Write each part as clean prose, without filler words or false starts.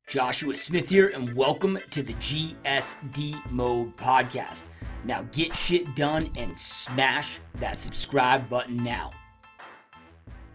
Joshua Smith here, and welcome to the GSD Mode Podcast. Now get shit done and smash that subscribe button now.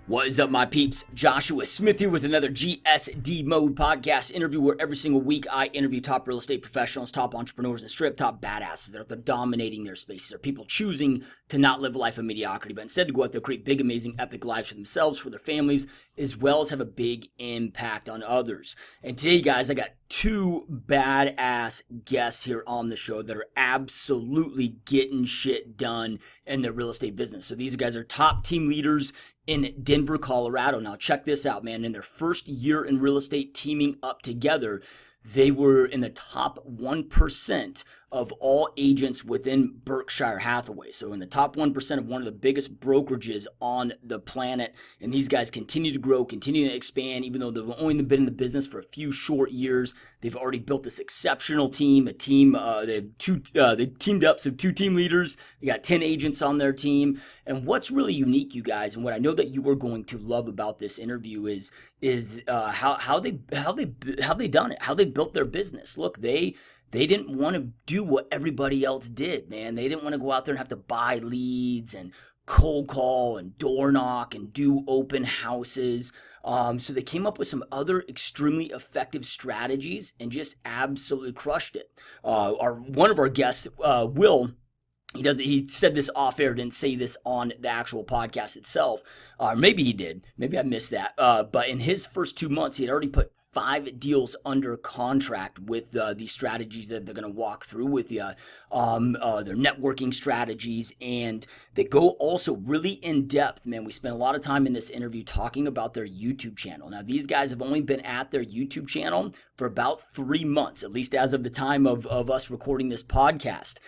What is up, my peeps? Joshua Smith here with another GSD Mode Podcast interview, where every single week I interview top real estate professionals, top entrepreneurs, and strip top badasses that are dominating their spaces. They're people choosing to not live a life of mediocrity, but instead to go out there, create big, amazing, epic lives for themselves, for their families, as well as have a big impact on others. And today, guys, I got two badass guests here on the show that are absolutely getting shit done in their real estate business. So these guys are top team leaders in Denver, Colorado. Now check this out, man. In their first year in real estate teaming up together, they were in the top 1% of all agents within Berkshire-Hathaway. So in the top 1% of one of the biggest brokerages on the planet. And these guys continue to grow, continue to expand, even though they've only been in the business for a few short years. They've already built this exceptional team, they teamed up, so two team leaders. They got 10 agents on their team. And what's really unique, you guys, and what I know that you are going to love about this interview is how they done it, how they built their business. Look, they didn't want to do what everybody else did, man. They didn't want to go out there and have to buy leads and cold call and door knock and do open houses. So they came up with some other extremely effective strategies and just absolutely crushed it. One of our guests, Will, he said this off air, didn't say this on the actual podcast itself. Maybe he did. Maybe I missed that. But in his first 2 months, he had already put 5 deals under contract with these strategies that they're going to walk through with you, their networking strategies, and they go also really in depth, man. We spent a lot of time in this interview talking about their YouTube channel. Now, these guys have only been at their YouTube channel for about 3 months, at least as of the time of us recording this podcast.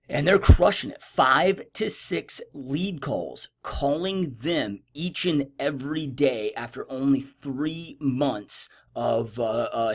And they're crushing it. 5 to 6 lead calls, calling them each and every day after only 3 months of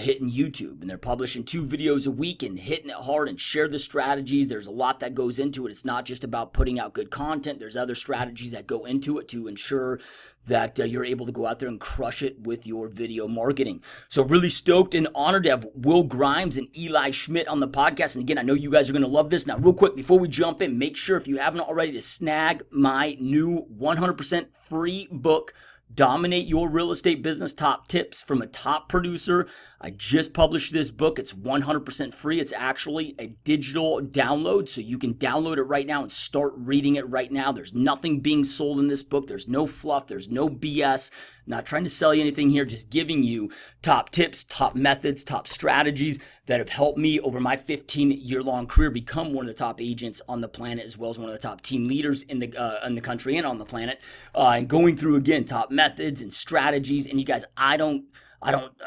hitting YouTube. And they're publishing 2 videos a week and hitting it hard and share the strategies. There's a lot that goes into it. It's not just about putting out good content. There's other strategies that go into it to ensure that you're able to go out there and crush it with your video marketing. So really stoked and honored to have Will Grimes and Eli Schmidt on the podcast. And again, I know you guys are going to love this. Now, real quick, before we jump in, make sure if you haven't already to snag my new 100% free book, Dominate Your Real Estate Business Top Tips from a Top Producer. I just published this book. It's 100% free. It's actually a digital download, so you can download it right now and start reading it right now. There's nothing being sold in this book. There's no fluff. There's no BS. Not trying to sell you anything here, just giving you top tips, top methods, top strategies that have helped me over my 15-year-long career become one of the top agents on the planet, as well as one of the top team leaders in the country and on the planet. And going through, again, top methods and strategies. And you guys, I'm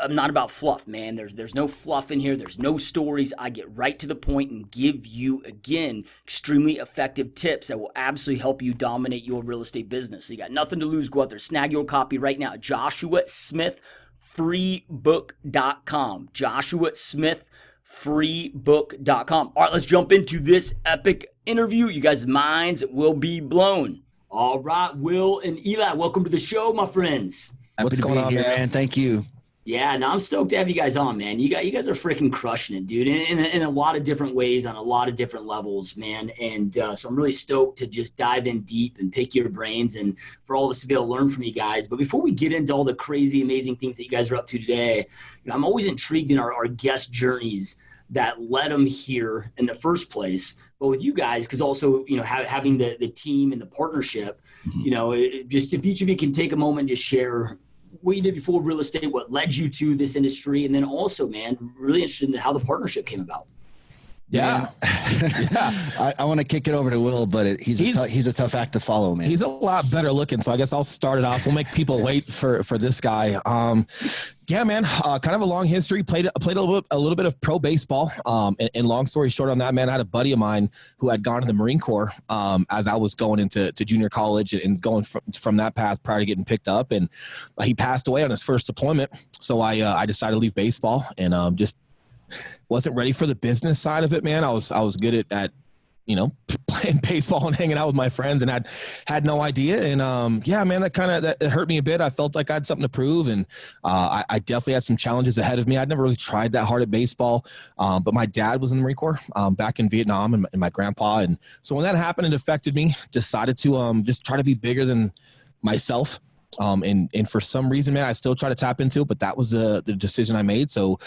not about fluff, man. There's no fluff in here. There's no stories. I get right to the point and give you, again, extremely effective tips that will absolutely help you dominate your real estate business. So you got nothing to lose. Go out there, snag your copy right now. JoshuaSmithFreebook.com. JoshuaSmithFreebook.com. All right, let's jump into this epic interview. You guys' minds will be blown. All right, Will and Eli, welcome to the show, my friends. What's going on, man? Thank you. Yeah, no, I'm stoked to have you guys on, man. You guys are freaking crushing it, dude, in a lot of different ways, on a lot of different levels, man. And so I'm really stoked to just dive in deep and pick your brains and for all of us to be able to learn from you guys. But before we get into all the crazy, amazing things that you guys are up to today, I'm always intrigued in our guest journeys that led them here in the first place. But with you guys, because also, having the team and the partnership, just if each of you can take a moment and just share what you did before real estate, what led you to this industry, and then also, man, really interested in how the partnership came about. Yeah. I want to kick it over to Will, but he's a tough act to follow, man. He's a lot better looking, so I guess I'll start it off. We'll make people wait for this guy. Yeah, man, kind of a long history. Played a little bit of pro baseball. And long story short on that, man, I had a buddy of mine who had gone to the Marine Corps as I was going into junior college and going from that path prior to getting picked up. And he passed away on his first deployment. So I decided to leave baseball and just wasn't ready for the business side of it, man. I was good at playing baseball and hanging out with my friends, and had no idea. And yeah, man, that hurt me a bit. I felt like I had something to prove, and I definitely had some challenges ahead of me. I'd never really tried that hard at baseball, but my dad was in the Marine Corps back in Vietnam, and my grandpa. And so when that happened, it affected me. Decided to just try to be bigger than myself. And for some reason, man, I still try to tap into it, but that was the decision I made. So,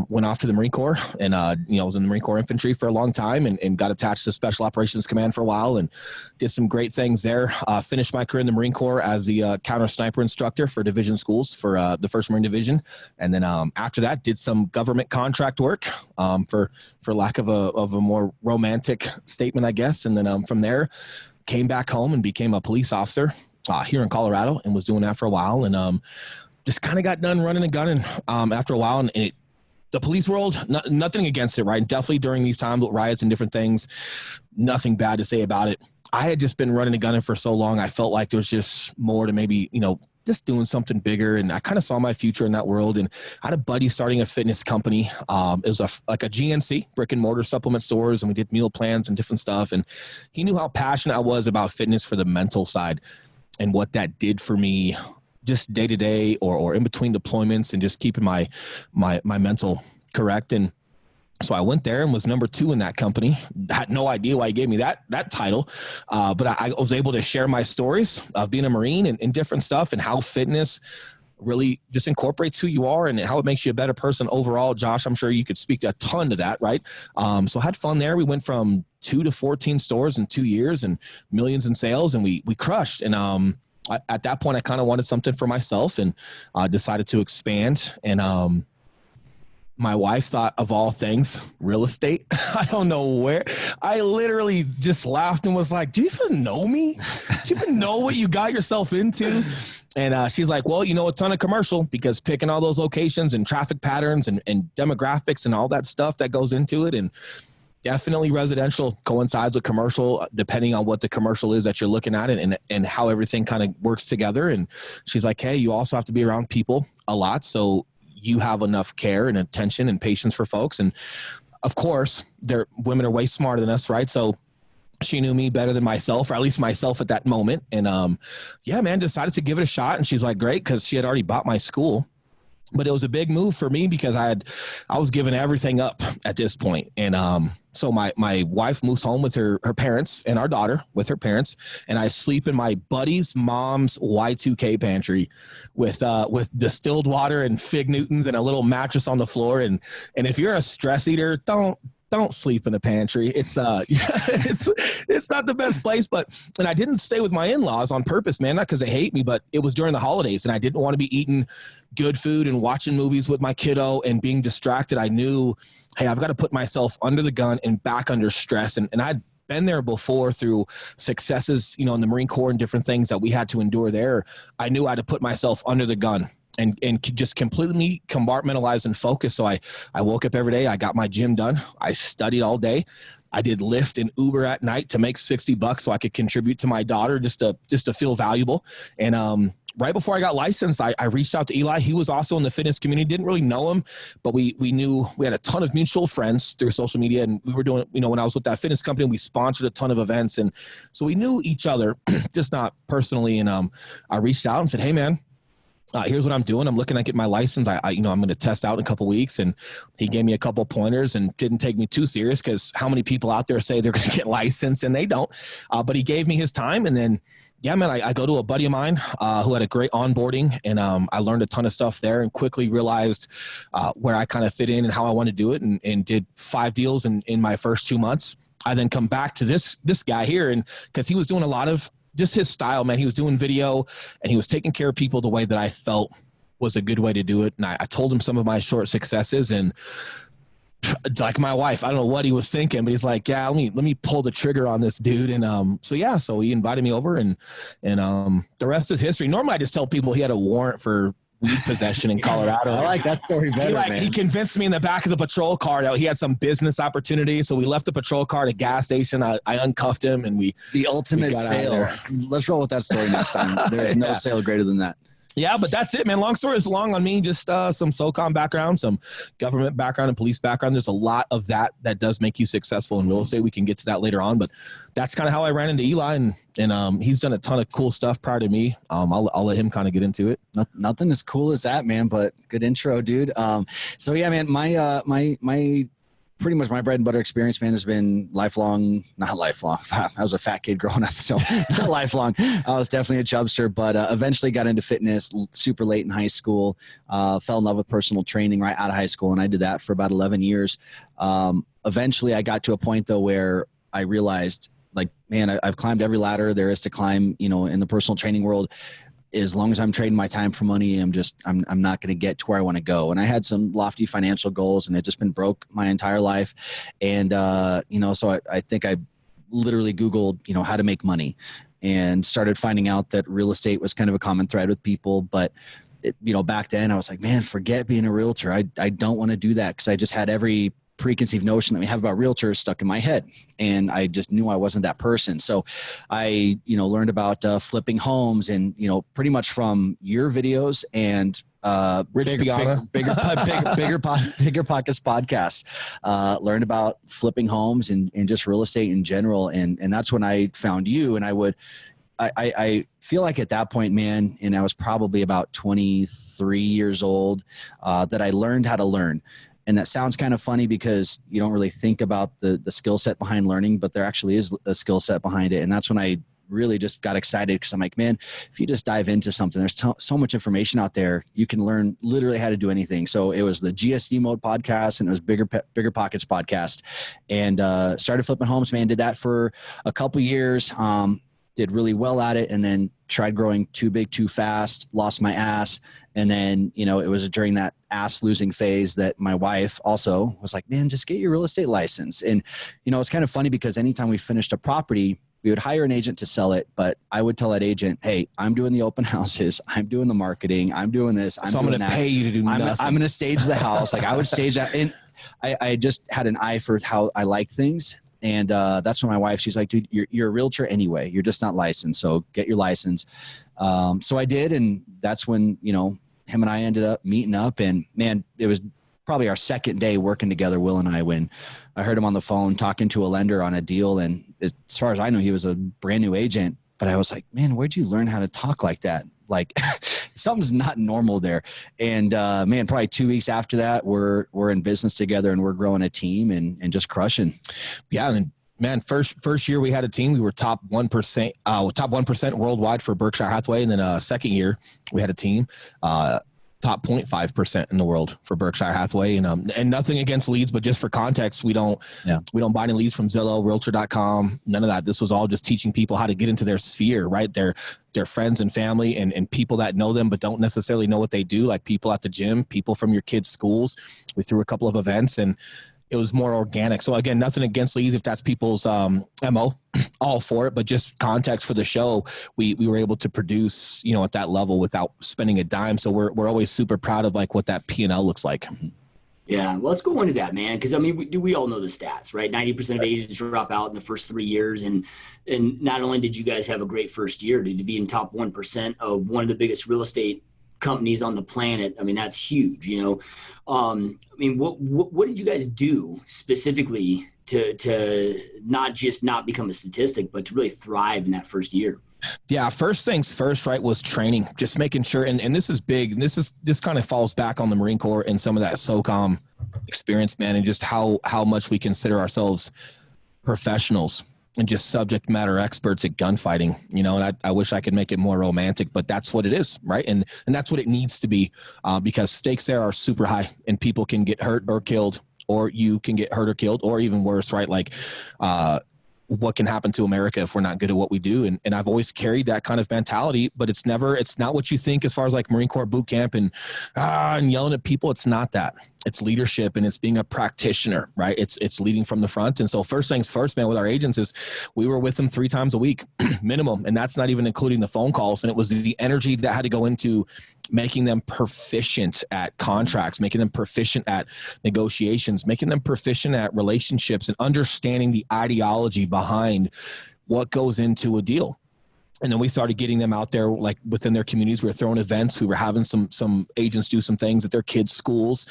went off to the Marine Corps, and, was in the Marine Corps infantry for a long time, and got attached to Special Operations Command for a while, and did some great things there. Finished my career in the Marine Corps as the counter sniper instructor for division schools for the 1st Marine Division. And then, after that, did some government contract work, for lack of a more romantic statement, I guess. And then, from there, came back home and became a police officer here in Colorado, and was doing that for a while, and just kind of got done running and gunning after a while. And the police world, nothing against it, right? Definitely during these times with riots and different things, nothing bad to say about it. I had just been running and gunning for so long, I felt like there was just more to maybe, just doing something bigger, and I kind of saw my future in that world. And I had a buddy starting a fitness company. It was like a GNC, brick and mortar supplement stores, and we did meal plans and different stuff. And he knew how passionate I was about fitness for the mental side, and what that did for me just day to day or in between deployments, and just keeping my mental correct. And so I went there and was number 2 in that company. I had no idea why he gave me that title. But I was able to share my stories of being a Marine and different stuff, and how fitness really just incorporates who you are and how it makes you a better person overall. Josh, I'm sure you could speak to a ton to that, right? So I had fun there. We went from 2 to 14 stores in 2 years and millions in sales, and we crushed. And at that point, I kind of wanted something for myself, and decided to expand. And my wife thought, of all things, real estate. I don't know where. I literally just laughed and was like, do you even know me? Do you even know what you got yourself into? And she's like, well, a ton of commercial, because picking all those locations and traffic patterns and demographics and all that stuff that goes into it. And definitely residential coincides with commercial, depending on what the commercial is that you're looking at, and how everything kind of works together. And she's like, hey, you also have to be around people a lot, so you have enough care and attention and patience for folks. And of course, women are way smarter than us, right? So she knew me better than myself, or at least myself at that moment. And yeah, man, decided to give it a shot. And she's like, great, because she had already bought my school. But it was a big move for me, because I was giving everything up at this point. And so my wife moves home with her parents, and our daughter with her parents, and I sleep in my buddy's mom's Y2K pantry with distilled water and Fig Newtons and a little mattress on the floor. And if you're a stress eater, don't sleep in a pantry. It's it's not the best place. And I didn't stay with my in-laws on purpose, man, not because they hate me, but it was during the holidays, and I didn't want to be eating good food and watching movies with my kiddo and being distracted. I knew, hey, I've got to put myself under the gun and back under stress. And I'd been there before through successes, in the Marine Corps and different things that we had to endure there. I knew I had to put myself under the gun and just completely compartmentalize and focus. So I woke up every day. I got my gym done. I studied all day. I did Lyft and Uber at night to make $60 so I could contribute to my daughter, just to feel valuable. And right before I got licensed, I reached out to Eli. He was also in the fitness community. Didn't really know him, but we knew we had a ton of mutual friends through social media. And we were doing, when I was with that fitness company, we sponsored a ton of events. And so we knew each other, just not personally. And I reached out and said, hey, man, here's what I'm doing. I'm looking at getting my license. I'm going to test out in a couple of weeks. And he gave me a couple pointers and didn't take me too serious, because how many people out there say they're going to get licensed and they don't. But he gave me his time. And then, yeah, man, I go to a buddy of mine who had a great onboarding, and I learned a ton of stuff there, and quickly realized where I kind of fit in and how I want to do it, and did 5 deals in my first 2 months. I then come back to this guy here, and because he was doing a lot of just his style, man. He was doing video, and he was taking care of people the way that I felt was a good way to do it. And I told him some of my short successes, and like my wife, I don't know what he was thinking, but he's like, yeah, let me pull the trigger on this dude. And so he invited me over, and the rest is history. Normally I just tell people he had a warrant for weed possession in Colorado. I like that story better, man. He convinced me in the back of the patrol car that he had some business opportunity. So we left the patrol car at a gas station. I uncuffed him, and the ultimate sale. Let's roll with that story next time. There is no sale greater than that. Yeah, but that's it, man. Long story is long on me. Just some SOCOM background, some government background, and police background. There's a lot of that does make you successful in real estate. We can get to that later on, but that's kind of how I ran into Eli, and he's done a ton of cool stuff prior to me. I'll let him kind of get into it. Nothing as cool as that, man, but good intro, dude. So yeah, man, my pretty much my bread and butter experience, man, has been not lifelong. I was a fat kid growing up, so not lifelong. I was definitely a chubster, but eventually got into fitness super late in high school. Fell in love with personal training right out of high school, and I did that for about 11 years. Eventually, I got to a point, though, where I realized, like, man, I've climbed every ladder there is to climb, in the personal training world. As long as I'm trading my time for money, I'm not going to get to where I want to go. And I had some lofty financial goals, and I'd just been broke my entire life. And, so I think I literally Googled, how to make money, and started finding out that real estate was kind of a common thread with people. But, back then I was like, man, forget being a realtor. I don't want to do that, because I just had every preconceived notion that we have about realtors stuck in my head, and I just knew I wasn't that person. So I learned about flipping homes, and pretty much from your videos and bigger pockets podcasts, learned about flipping homes and just real estate in general, and that's when I found you. And I feel like at that point, man, and I was probably about 23 years old, that I learned how to learn. And that sounds kind of funny, because you don't really think about the skill set behind learning, but there actually is a skill set behind it. And that's when I really just got excited, because I'm like, man, if you just dive into something, there's so much information out there. You can learn literally how to do anything. So it was the GSD Mode podcast, and it was Bigger Pockets podcast, and started flipping homes, man. Did that for a couple years. Did really well at it, and then tried growing too big too fast, lost my ass. And then, it was during that ass losing phase that my wife also was like, man, just get your real estate license. And, it's kind of funny, because anytime we finished a property, we would hire an agent to sell it. But I would tell that agent, hey, I'm doing the open houses, I'm doing the marketing, I'm doing this. I'm going to pay you to do nothing. I'm going to stage the house. Like, I would stage that. And I just had an eye for how I like things. And that's when my wife, she's like, dude, you're a realtor anyway. You're just not licensed. So get your license. So I did. And that's when, him and I ended up meeting up. And man, it was probably our second day working together, Will and I, when I heard him on the phone talking to a lender on a deal. And as far as I know, he was a brand new agent. But I was like, man, where'd you learn how to talk like that? Like, something's not normal there. And man, probably 2 weeks after that, we're in business together, and we're growing a team and just crushing. Yeah. And man, first year we had a team, we were top 1% worldwide for Berkshire-Hathaway. And then second year we had a team, top 0.5% in the world for Berkshire-Hathaway. And nothing against leads, but just for context, we don't buy any leads from Zillow, Realtor.com, none of that. This was all just teaching people how to get into their sphere, right? Their friends and family and people that know them, but don't necessarily know what they do, like people at the gym, people from your kids' schools. We threw a couple of events, and it was more organic. So again, nothing against leads if that's people's MO, all for it. But just context for the show, we were able to produce, at that level without spending a dime. So we're always super proud of like what that P&L looks like. Yeah, well, let's go into that, man. Because I mean, we all know the stats, right? 90% of agents drop out in the first 3 years, and not only did you guys have a great first year, to be in top 1% of one of the biggest real estate companies on the planet. I mean, that's huge, I mean, what did you guys do specifically to not just not become a statistic, but to really thrive in that first year? Yeah. First things first, right, was training, just making sure. And this is big. This kind of falls back on the Marine Corps and some of that SOCOM experience, man, and just how much we consider ourselves professionals and just subject matter experts at gunfighting, and I wish I could make it more romantic, but that's what it is, right? And that's what it needs to be, because stakes there are super high, and people can get hurt or killed, or you can get hurt or killed, or even worse, right? Like, what can happen to America if we're not good at what we do? And I've always carried that kind of mentality, but it's not what you think as far as like Marine Corps boot camp and yelling at people. It's not that. It's leadership, and it's being a practitioner, right? It's leading from the front. And so first things first, man, with our agents is we were with them 3 times a week minimum. And that's not even including the phone calls. And it was the energy that had to go into making them proficient at contracts, making them proficient at negotiations, making them proficient at relationships, and understanding the ideology behind what goes into a deal. And then we started getting them out there, like within their communities. We were throwing events. We were having some agents do some things at their kids' schools.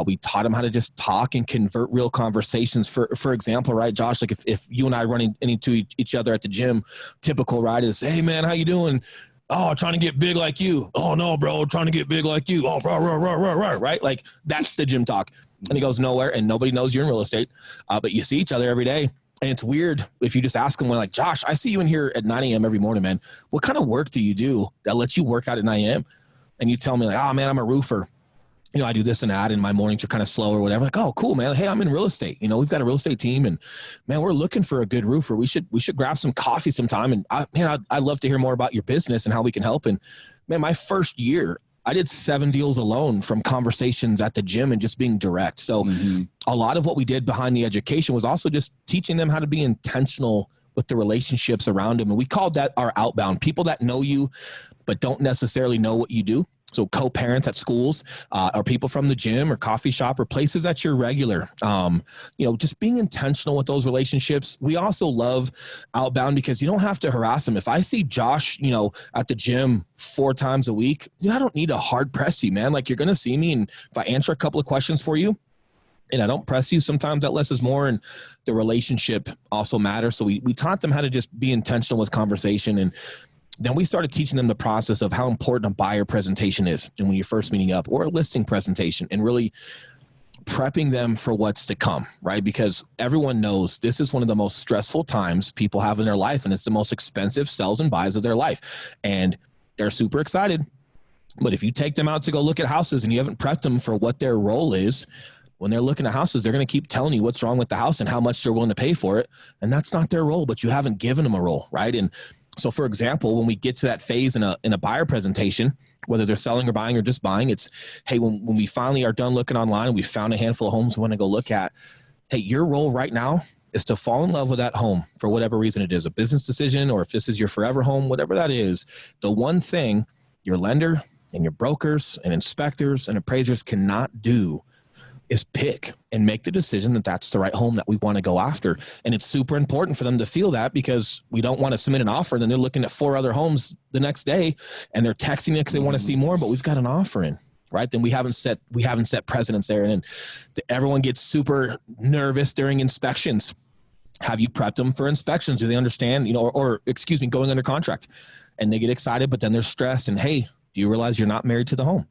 We taught them how to just talk and convert real conversations. For example, right, Josh, like if you and I run into each other at the gym, typical, right, is, hey, man, how you doing? Oh, trying to get big like you. Oh, no, bro, trying to get big like you. Oh, right? Like, that's the gym talk. And it goes nowhere, and nobody knows you're in real estate. But you see each other every day. And it's weird if you just ask them, like, Josh, I see you in here at 9 a.m. every morning, man. What kind of work do you do that lets you work out at 9 a.m.? And you tell me, like, oh, man, I'm a roofer. You know, I do this and that, and my mornings are kind of slow or whatever. Like, oh, cool, man. Hey, I'm in real estate. You know, we've got a real estate team, and, man, we're looking for a good roofer. We should grab some coffee sometime. And, I'd love to hear more about your business and how we can help. And, man, my first year, I did 7 deals alone from conversations at the gym and just being direct. So a lot of what we did behind the education was also just teaching them how to be intentional with the relationships around them. And we called that our outbound, people that know you, but don't necessarily know what you do. So co-parents at schools, or people from the gym or coffee shop or places that you're regular, just being intentional with those relationships. We also love outbound because you don't have to harass them. If I see Josh, at the gym 4 times a week, I don't need to hard press you, man. Like, you're going to see me. And if I answer a couple of questions for you and I don't press you, sometimes that less is more, and the relationship also matters. So we taught them how to just be intentional with conversation. And then we started teaching them the process of how important a buyer presentation is, and when you're first meeting up, or a listing presentation, and really prepping them for what's to come, right? Because everyone knows this is one of the most stressful times people have in their life, and it's the most expensive sells and buys of their life. And they're super excited. But if you take them out to go look at houses and you haven't prepped them for what their role is, when they're looking at houses, they're going to keep telling you what's wrong with the house and how much they're willing to pay for it. And that's not their role, but you haven't given them a role, right? And so, for example, when we get to that phase in a buyer presentation, whether they're selling or buying or just buying, it's, hey, when we finally are done looking online and we found a handful of homes we want to go look at, hey, your role right now is to fall in love with that home for whatever reason it is, a business decision, or if this is your forever home, whatever that is. The one thing your lender and your brokers and inspectors and appraisers cannot do is pick and make the decision that that's the right home that we want to go after. And it's super important for them to feel that, because we don't want to submit an offer and then they're looking at 4 other homes the next day and they're texting it because they want to see more, but we've got an offer in, right? Then we haven't set precedents there. And then everyone gets super nervous during inspections. Have you prepped them for inspections? Do they understand, going under contract? And they get excited, but then they're stressed. And, hey, do you realize you're not married to the home?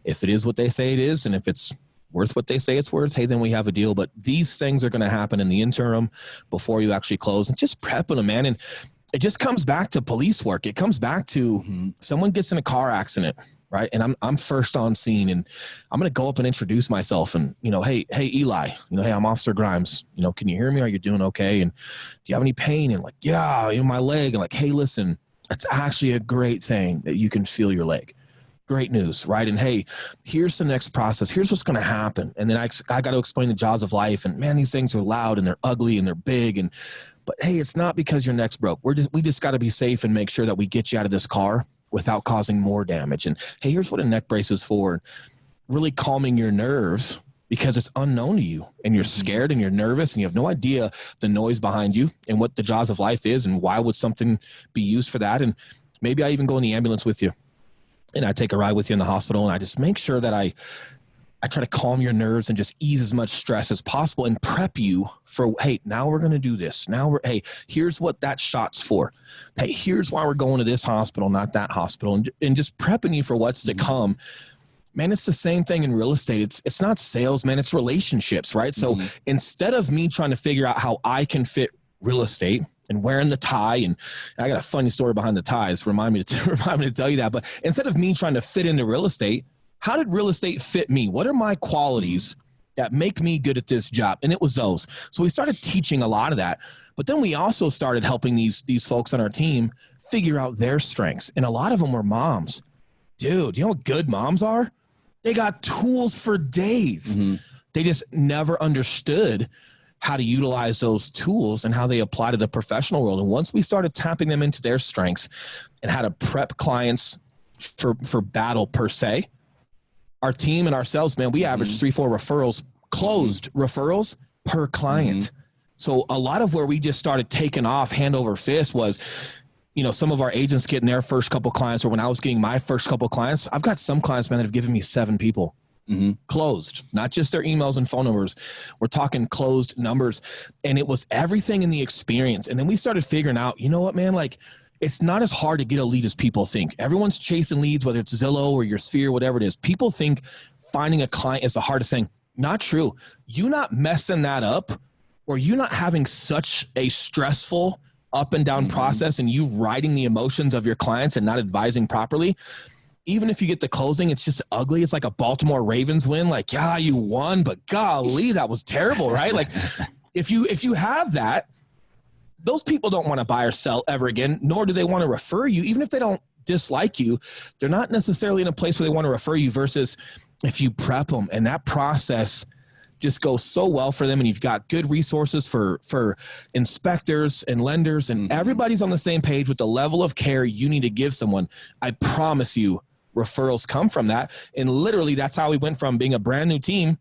If it is what they say it is, and if it's worth what they say it's worth, hey, then we have a deal. But these things are going to happen in the interim before you actually close, and just prepping them, man. And it just comes back to police work. It comes back to someone gets in a car accident, right? And I'm first on scene, and I'm going to go up and introduce myself and, hey, Eli, hey, I'm Officer Grimes. Can you hear me? Are you doing okay? And do you have any pain? And like, yeah, my leg. And like, hey, listen, it's actually a great thing that you can feel your leg. Great news, right? And hey, here's the next process. Here's what's going to happen. And then I got to explain the jaws of life. And man, these things are loud and they're ugly and they're big. But hey, it's not because your neck's broke. We just got to be safe and make sure that we get you out of this car without causing more damage. And hey, here's what a neck brace is for. Really calming your nerves, because it's unknown to you and you're scared and you're nervous and you have no idea the noise behind you and what the jaws of life is and why would something be used for that. And maybe I even go in the ambulance with you. And I take a ride with you in the hospital, and I just make sure that I try to calm your nerves and just ease as much stress as possible and prep you for, hey, now we're going to do this. Hey, here's what that shot's for. Hey, here's why we're going to this hospital, not that hospital. And just prepping you for what's to come. Man, it's the same thing in real estate. It's not sales, man. It's relationships, right? So instead of me trying to figure out how I can fit real estate and wearing the tie, and I got a funny story behind the ties. Remind me to tell you that. But instead of me trying to fit into real estate, how did real estate fit me? What are my qualities that make me good at this job? And it was those. So we started teaching a lot of that. But then we also started helping these folks on our team figure out their strengths. And a lot of them were moms. Dude, you know what good moms are? They got tools for days. They just never understood how to utilize those tools and how they apply to the professional world. And once we started tapping them into their strengths and how to prep clients for battle per se, our team and ourselves, man, we averaged 3-4 referrals, closed referrals per client. So a lot of where we just started taking off hand over fist was, some of our agents getting their first couple clients, or when I was getting my first couple clients, I've got some clients, man, that have given me 7 people. Closed, not just their emails and phone numbers. We're talking closed numbers. And it was everything in the experience. And then we started figuring out, you know what, man, like it's not as hard to get a lead as people think. Everyone's chasing leads, whether it's Zillow or your Sphere, whatever it is. People think finding a client is the hardest thing. Not true. You not messing that up, or you not having such a stressful up and down process, and you riding the emotions of your clients and not advising properly. Even if you get the closing, it's just ugly. It's like a Baltimore Ravens win. Like, yeah, you won, but golly, that was terrible, right? Like if you have that, those people don't want to buy or sell ever again, nor do they want to refer you. Even if they don't dislike you, they're not necessarily in a place where they want to refer you, versus if you prep them and that process just goes so well for them, and you've got good resources for inspectors and lenders, and everybody's on the same page with the level of care you need to give someone. I promise you, referrals come from that. And literally that's how we went from being a brand new team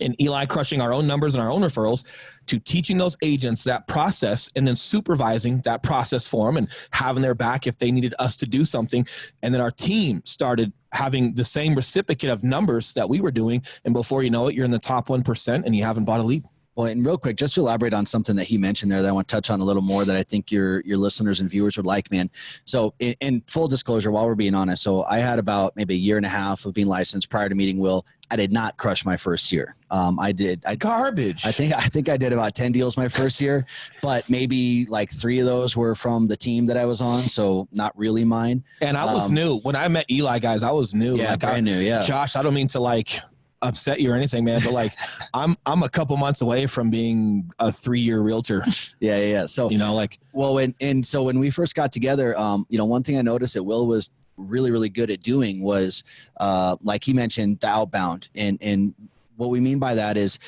and Eli crushing our own numbers and our own referrals to teaching those agents that process, and then supervising that process for them and having their back if they needed us to do something. And then our team started having the same reciprocate of numbers that we were doing. And before you know it, you're in the top 1% and you haven't bought a lead. Well, and real quick, just to elaborate on something that he mentioned there that I want to touch on a little more that I think your listeners and viewers would like, man. So in full disclosure, while we're being honest, so I had about maybe a year and a half of being licensed prior to meeting Will. I did not crush my first year. Garbage. I think I did about 10 deals my first year, but maybe like 3 of those were from the team that I was on. So not really mine. And I was new when I met Eli, guys. I was new. Yeah, brand new. Yeah. Josh, I don't mean to upset you or anything, man, but I'm a couple months away from being a 3-year realtor. Yeah. So, so when we first got together, one thing I noticed that Will was really, really good at doing was, like he mentioned, the outbound. And what we mean by that is,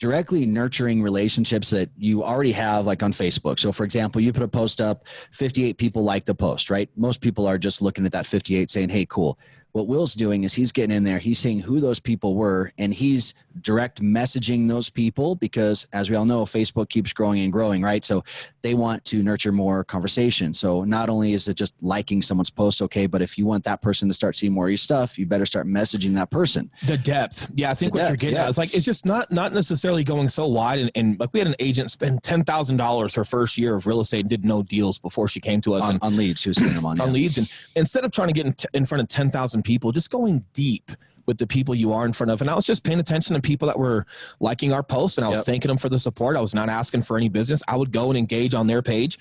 directly nurturing relationships that you already have, like on Facebook. So for example, you put a post up, 58 people like the post, right? Most people are just looking at that 58 saying, hey, cool. What Will's doing is he's getting in there, he's seeing who those people were, and he's direct messaging those people, because as we all know, Facebook keeps growing and growing, right? So they want to nurture more conversation. So not only is it just liking someone's post, okay, but if you want that person to start seeing more of your stuff, you better start messaging that person. The depth. Yeah, I think what you're getting at is it's just not necessarily going so wide. And like we had an agent spend $10,000 her first year of real estate and did no deals before she came to us. On leads, she was sending them on. On leads. And instead of trying to get in front of 10,000 people, just going deep with the people you are in front of. And I was just paying attention to people that were liking our posts, and I was thanking them for the support. I was not asking for any business. I would go and engage on their page.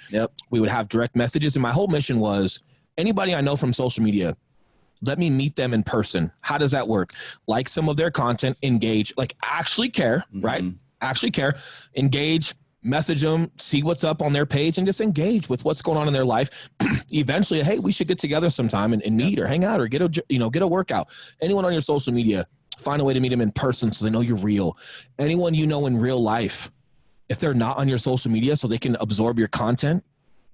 We would have direct messages. And my whole mission was, anybody I know from social media, let me meet them in person. How does that work? Like some of their content, engage, actually care, right? Actually care, engage, message them, see what's up on their page, and just engage with what's going on in their life. Eventually, hey, we should get together sometime and meet or hang out or get a workout. Anyone on your social media, find a way to meet them in person so they know you're real. Anyone you know in real life, if they're not on your social media so they can absorb your content,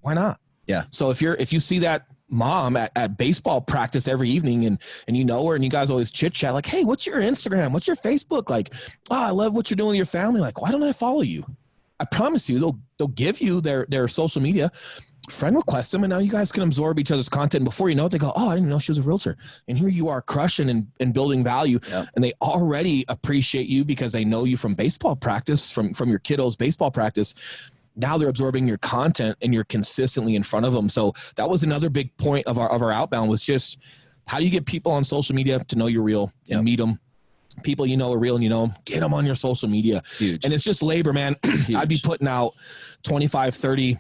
why not? Yeah. So if you see that mom at baseball practice every evening and you know her and you guys always chit chat, like, hey, what's your Instagram? What's your Facebook? Like, oh, I love what you're doing with your family. Like, why don't I follow you? I promise you, they'll give you their social media, friend request them, and now you guys can absorb each other's content. Before you know it, they go, oh, I didn't know she was a realtor. And here you are crushing and building value. And they already appreciate you because they know you from baseball practice, from your kiddos' baseball practice. Now they're absorbing your content and you're consistently in front of them. So that was another big point of our outbound, was just how do you get people on social media to know you're real and meet them? People you know are real and you know them, get them on your social media. Huge. And it's just labor, man. I'd be putting out 25, 30,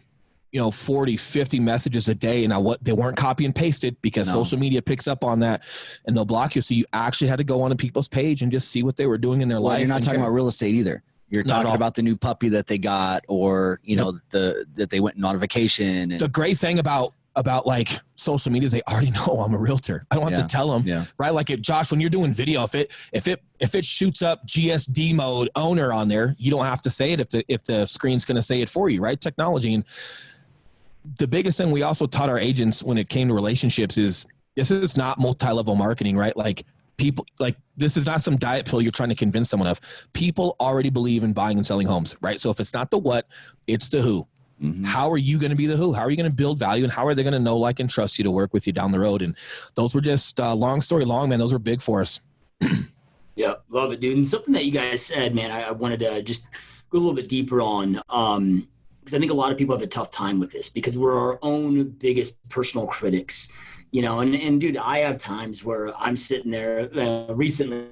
40, 50 messages a day. And they weren't copy and pasted because social media picks up on that and they'll block you. So you actually had to go on a people's page and just see what they were doing in their life. You're not talking about real estate either. You're talking about the new puppy that they got, or, that they went on vacation. And the great thing about social media is they already know I'm a realtor. I don't have to tell them, right? Like Josh, when you're doing video, if it shoots up GSD Mode owner on there, you don't have to say it if the screen's going to say it for you, right? Technology. And the biggest thing we also taught our agents when it came to relationships is this is not multi-level marketing, right? Like people, this is not some diet pill you're trying to convince someone of. People already believe in buying and selling homes, right? So if it's not the what, it's the who. Mm-hmm. How are you going to be the who? How are you going to build value? And how are they going to know, like, and trust you to work with you down the road? And those were just long story long, man. Those were big for us. Yeah, love it, dude. And something that you guys said, man, I wanted to just go a little bit deeper on, because I think a lot of people have a tough time with this because we're our own biggest personal critics, you know. And dude, I have times where I'm sitting there. Recently,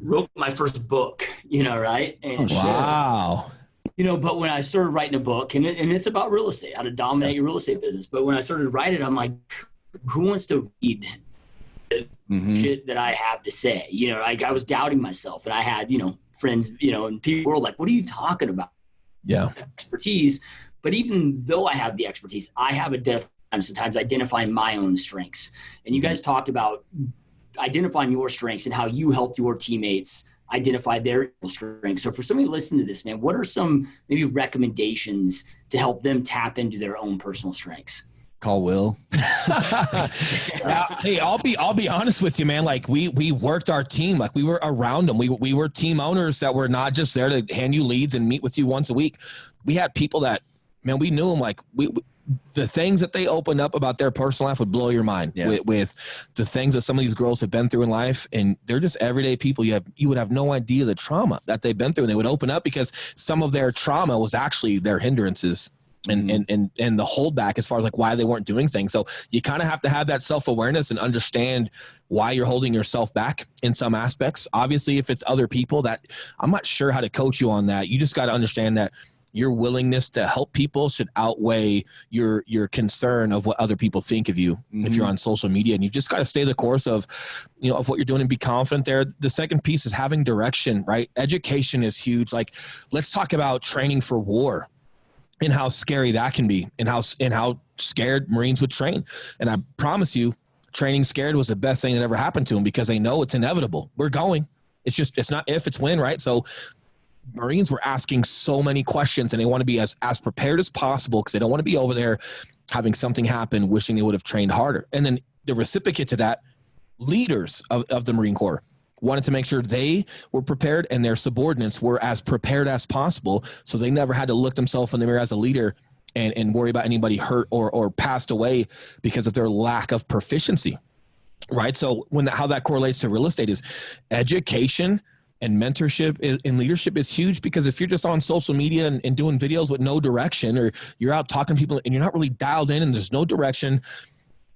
wrote my first book, you know, right? And wow. You know, but when I started writing a book, and it's about real estate, how to dominate your real estate business. But when I started writing, I'm like, who wants to read shit that I have to say? You know, like I was doubting myself, and I had, you know, friends, you know, and people were like, what are you talking about? Yeah. Expertise. But even though I have the expertise, I have a sometimes identifying my own strengths. And you guys talked about identifying your strengths and how you helped your teammates identify their strengths. So for somebody listening to this, man, what are some maybe recommendations to help them tap into their own personal strengths? Call Will. Hey, I'll be honest with you, man. Like we worked our team, like we were around them. We were team owners that were not just there to hand you leads and meet with you once a week. We had people that, man, we knew them. Like the things that they opened up about their personal life would blow your mind with the things that some of these girls have been through in life. And they're just everyday people. You would have no idea the trauma that they've been through, and they would open up because some of their trauma was actually their hindrances and the holdback as far as like why they weren't doing things. So you kind of have to have that self-awareness and understand why you're holding yourself back in some aspects. Obviously, if it's other people, that I'm not sure how to coach you on that. You just got to understand that your willingness to help people should outweigh your concern of what other people think of you if you're on social media. And you just got to stay the course of, you know, of what you're doing and be confident there. The second piece is having direction, right? Education is huge. Like, let's talk about training for war and how scary that can be, and how scared Marines would train. And I promise you, training scared was the best thing that ever happened to them, because they know it's inevitable. We're going. It's not if, it's when, right? So Marines were asking so many questions, and they want to be as prepared as possible because they don't want to be over there having something happen, wishing they would have trained harder. And then the reciprocate to that, leaders of the Marine Corps wanted to make sure they were prepared and their subordinates were as prepared as possible, so they never had to look themselves in the mirror as a leader and worry about anybody hurt or passed away because of their lack of proficiency, right? So how that correlates to real estate is education and mentorship in leadership is huge, because if you're just on social media and doing videos with no direction, or you're out talking to people and you're not really dialed in and there's no direction,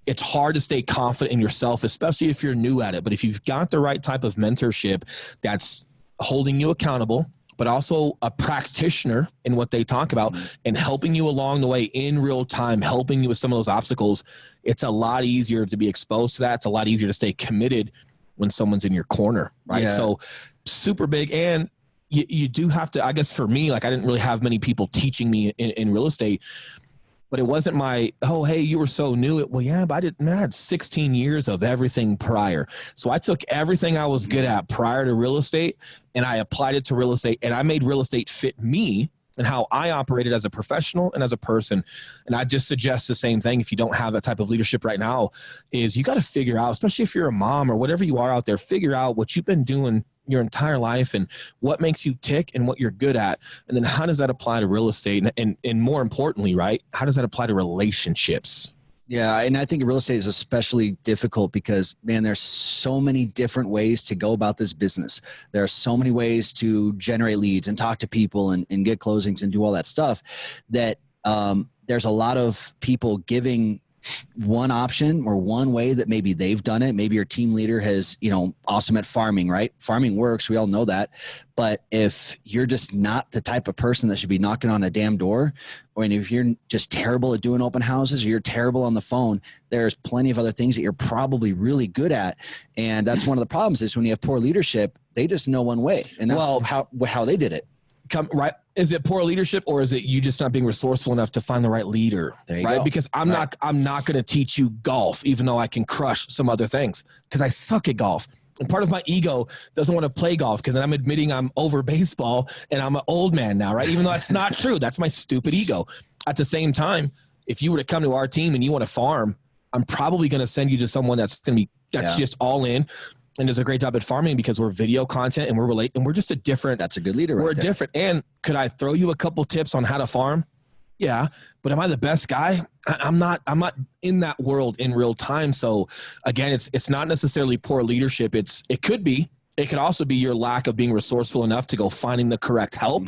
it's hard to stay confident in yourself, especially if you're new at it. But if you've got the right type of mentorship that's holding you accountable, but also a practitioner in what they talk about and helping you along the way in real time, helping you with some of those obstacles, it's a lot easier to be exposed to that. It's a lot easier to stay committed when someone's in your corner, right? Yeah. So super big. And you do have to, I guess for me, like I didn't really have many people teaching me in real estate, but it wasn't my, oh, hey, you were so new. Well, yeah, but I had 16 years of everything prior. So I took everything I was good at prior to real estate and I applied it to real estate, and I made real estate fit me and how I operated as a professional and as a person. And I just suggest the same thing. If you don't have that type of leadership right now, is you got to figure out, especially if you're a mom or whatever you are out there, figure out what you've been doing your entire life and what makes you tick and what you're good at. And then how does that apply to real estate? And more importantly, right, how does that apply to relationships? Yeah. And I think real estate is especially difficult because, man, there's so many different ways to go about this business. There are so many ways to generate leads and talk to people and get closings and do all that stuff that there's a lot of people giving one option or one way that maybe they've done it. Maybe your team leader has, awesome at farming, right? Farming works. We all know that. But if you're just not the type of person that should be knocking on a damn door, or if you're just terrible at doing open houses, or you're terrible on the phone, there's plenty of other things that you're probably really good at. And that's one of the problems is when you have poor leadership, they just know one way. And that's how they did it. Right. Is it poor leadership, or is it you just not being resourceful enough to find the right leader? There you right. Go. Because I'm not going to teach you golf, even though I can crush some other things, because I suck at golf. And part of my ego doesn't want to play golf because then I'm admitting I'm over baseball and I'm an old man now, right? Even though that's not true. That's my stupid ego. At the same time, if you were to come to our team and you want to farm, I'm probably going to send you to someone that's just all in and does a great job at farming, because we're video content and we're just a different. That's a good leader. We're right there. different. And could I throw you a couple tips on how to farm? Yeah, but am I the best guy? I'm not in that world in real time. So again, it's not necessarily poor leadership. It could be. It could also be your lack of being resourceful enough to go finding the correct help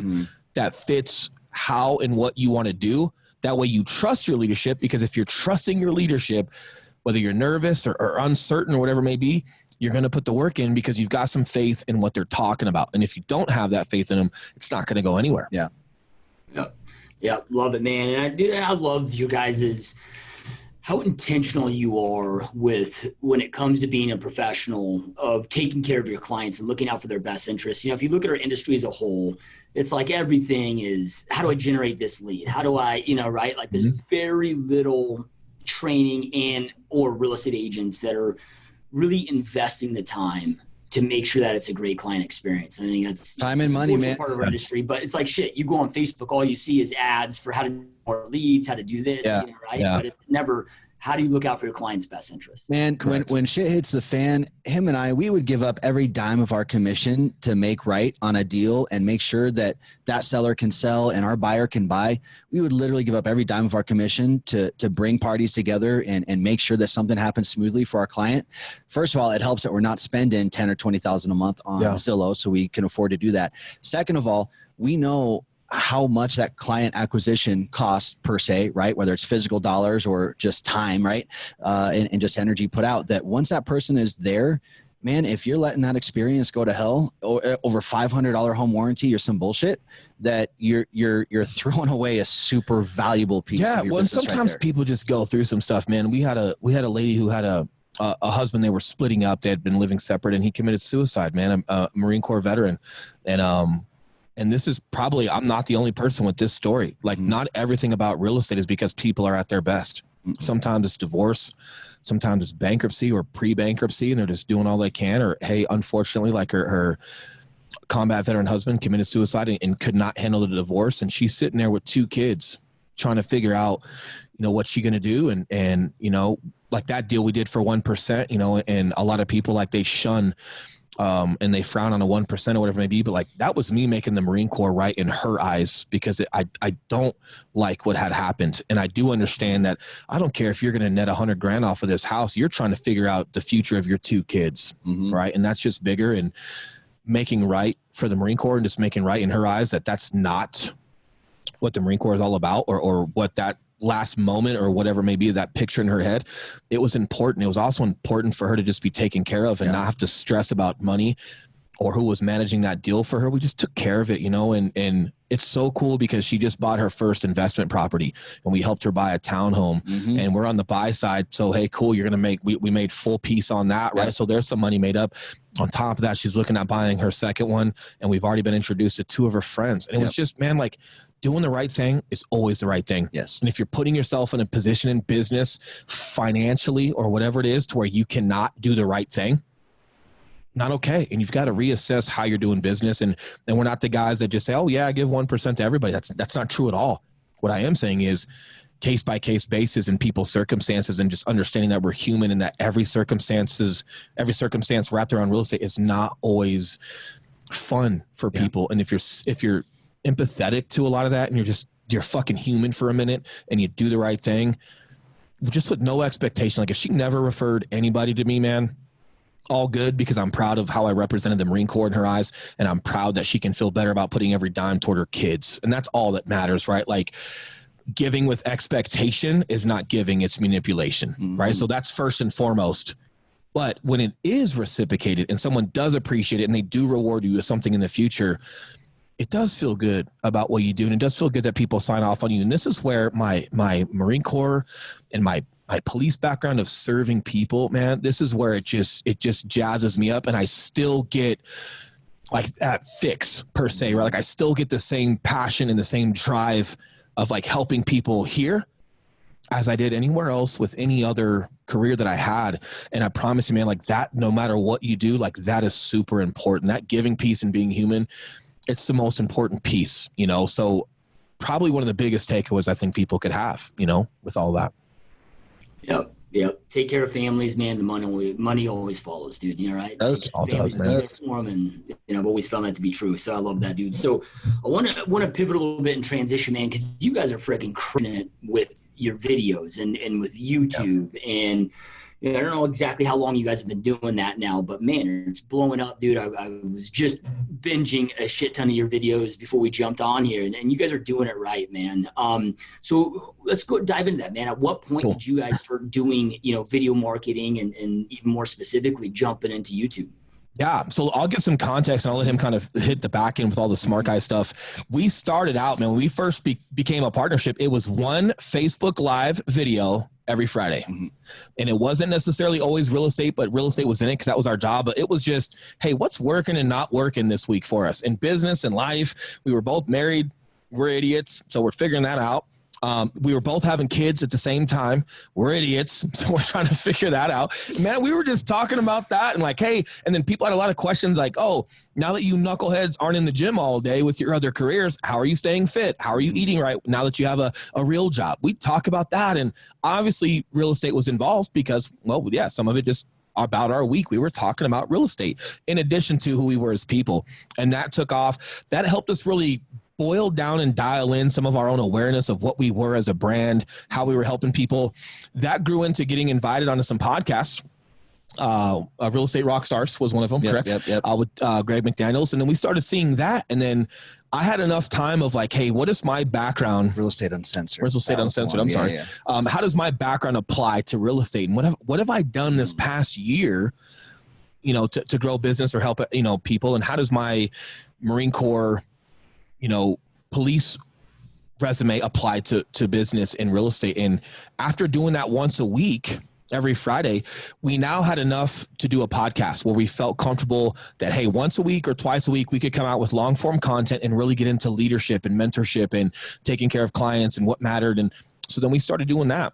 that fits how and what you want to do. That way you trust your leadership, because if you're trusting your leadership, whether you're nervous or uncertain or whatever it may be, you're going to put the work in because you've got some faith in what they're talking about. And if you don't have that faith in them, it's not going to go anywhere. Yeah. Yeah, love it, man. And I love you guys' how intentional you are with when it comes to being a professional of taking care of your clients and looking out for their best interests. If you look at our industry as a whole, it's like everything is, how do I generate this lead? How do I, right? Like there's very little training and or real estate agents that are really investing the time to make sure that it's a great client experience. I think that's time and money, man. Part of our industry, but it's like shit. You go on Facebook, all you see is ads for how to do more leads, how to do this, right? Yeah. But it's never, how do you look out for your client's best interest? Man, when shit hits the fan, him and I, we would give up every dime of our commission to make right on a deal and make sure that that seller can sell and our buyer can buy. We would literally give up every dime of our commission to bring parties together and make sure that something happens smoothly for our client. First of all, it helps that we're not spending $10,000 or $20,000 a month on Zillow, so we can afford to do that. Second of all, we know how much that client acquisition costs per se, right? Whether it's physical dollars or just time, right? And just energy put out, that once that person is there, man, if you're letting that experience go to hell, or over $500 home warranty or some bullshit, that you're throwing away a super valuable piece of your business. Sometimes people just go through some stuff, man. We had a lady who had a husband. They were splitting up. They had been living separate, and he committed suicide, man. A Marine Corps veteran. And this is probably, I'm not the only person with this story. Like not everything about real estate is because people are at their best. Sometimes it's divorce. Sometimes it's bankruptcy or pre-bankruptcy, and they're just doing all they can. Or, hey, unfortunately, like her combat veteran husband committed suicide and could not handle the divorce. And she's sitting there with 2 kids trying to figure out, what's she going to do? And, like that deal we did for 1%, and a lot of people, like, they shun and they frown on a 1% or whatever it may be. But like, that was me making the Marine Corps right in her eyes, because I don't like what had happened. And I do understand that I don't care if you're going to net $100,000 off of this house. You're trying to figure out the future of your 2 kids. Right. And that's just bigger, and making right for the Marine Corps and just making right in her eyes that's not what the Marine Corps is all about, or what that last moment or whatever may be, that picture in her head. It was important. It was also important for her to just be taken care of and not have to stress about money or who was managing that deal for her. We just took care of it, and it's so cool because she just bought her first investment property, and we helped her buy a townhome, and we're on the buy side. So, hey, cool. You're going to we made full piece on that. Right. So there's some money made up. On top of that, she's looking at buying her second one, and we've already been introduced to 2 of her friends. And it was just, man, like, doing the right thing is always the right thing. Yes. And if you're putting yourself in a position in business financially or whatever it is to where you cannot do the right thing, not okay. And you've got to reassess how you're doing business. And we're not the guys that just say, oh yeah, I give 1% to everybody. That's not true at all. What I am saying is case by case basis and people's circumstances, and just understanding that we're human and that every circumstance wrapped around real estate is not always fun for people. And if you're empathetic to a lot of that, and you're fucking human for a minute, and you do the right thing, just with no expectation. Like, if she never referred anybody to me, man, all good, because I'm proud of how I represented the Marine Corps in her eyes, and I'm proud that she can feel better about putting every dime toward her kids. And that's all that matters, right? Like, giving with expectation is not giving, it's manipulation, right? So that's first and foremost. But when it is reciprocated and someone does appreciate it and they do reward you with something in the future, it does feel good about what you do. And it does feel good that people sign off on you. And this is where my Marine Corps and my police background of serving people, man, this is where it just jazzes me up. And I still get like that fix per se, right? Like, I still get the same passion and the same drive of like helping people here as I did anywhere else with any other career that I had. And I promise you, man, like, that, no matter what you do, like, that is super important. That giving piece and being human, it's the most important piece, So probably one of the biggest takeaways I think people could have, with all that. Yep. Yep. Take care of families, man. The money always follows, dude. You know, right? Does. All Families does, do man. that for them, and I've always found that to be true. So I love that, dude. So I want to pivot a little bit and transition, man, because you guys are freaking crushing it with your videos and with YouTube and. I don't know exactly how long you guys have been doing that now, but man, it's blowing up, dude. I was just binging a shit ton of your videos before we jumped on here, and you guys are doing it right, man. So let's go dive into that, man. At what point did you guys start doing, video marketing and even more specifically jumping into YouTube? Yeah. So I'll give some context and I'll let him kind of hit the back end with all the smart guy stuff. We started out, man, when we first became a partnership, it was one Facebook Live video every Friday. Mm-hmm. And it wasn't necessarily always real estate, but real estate was in it because that was our job. But it was just, hey, what's working and not working this week for us in business and life? We were both married. We're idiots. So we're figuring that out. We were both having kids at the same time. We're idiots. So we're trying to figure that out. Man, we were just talking about that and like, hey, and then people had a lot of questions like, oh, now that you knuckleheads aren't in the gym all day with your other careers, how are you staying fit? How are you eating right now that you have a real job? We talk about that. And obviously real estate was involved because, well, yeah, some of it just about our week. We were talking about real estate in addition to who we were as people. And that took off. That helped us really boil down and dial in some of our own awareness of what we were as a brand, how we were helping people. That grew into getting invited onto some podcasts. Real Estate Rockstars was one of them, correct? Yep. With Greg McDaniels. And then we started seeing that. And then I had enough time of like, hey, what is my background? Real Estate Uncensored. Real Estate Uncensored. I'm sorry. Yeah. How does my background apply to real estate? And what have I done this past year, to grow business or help, people? And how does my Marine Corps, police resume apply to business and real estate? And after doing that once a week, every Friday, we now had enough to do a podcast where we felt comfortable that, hey, once a week or twice a week, we could come out with long form content and really get into leadership and mentorship and taking care of clients and what mattered. And so then we started doing that.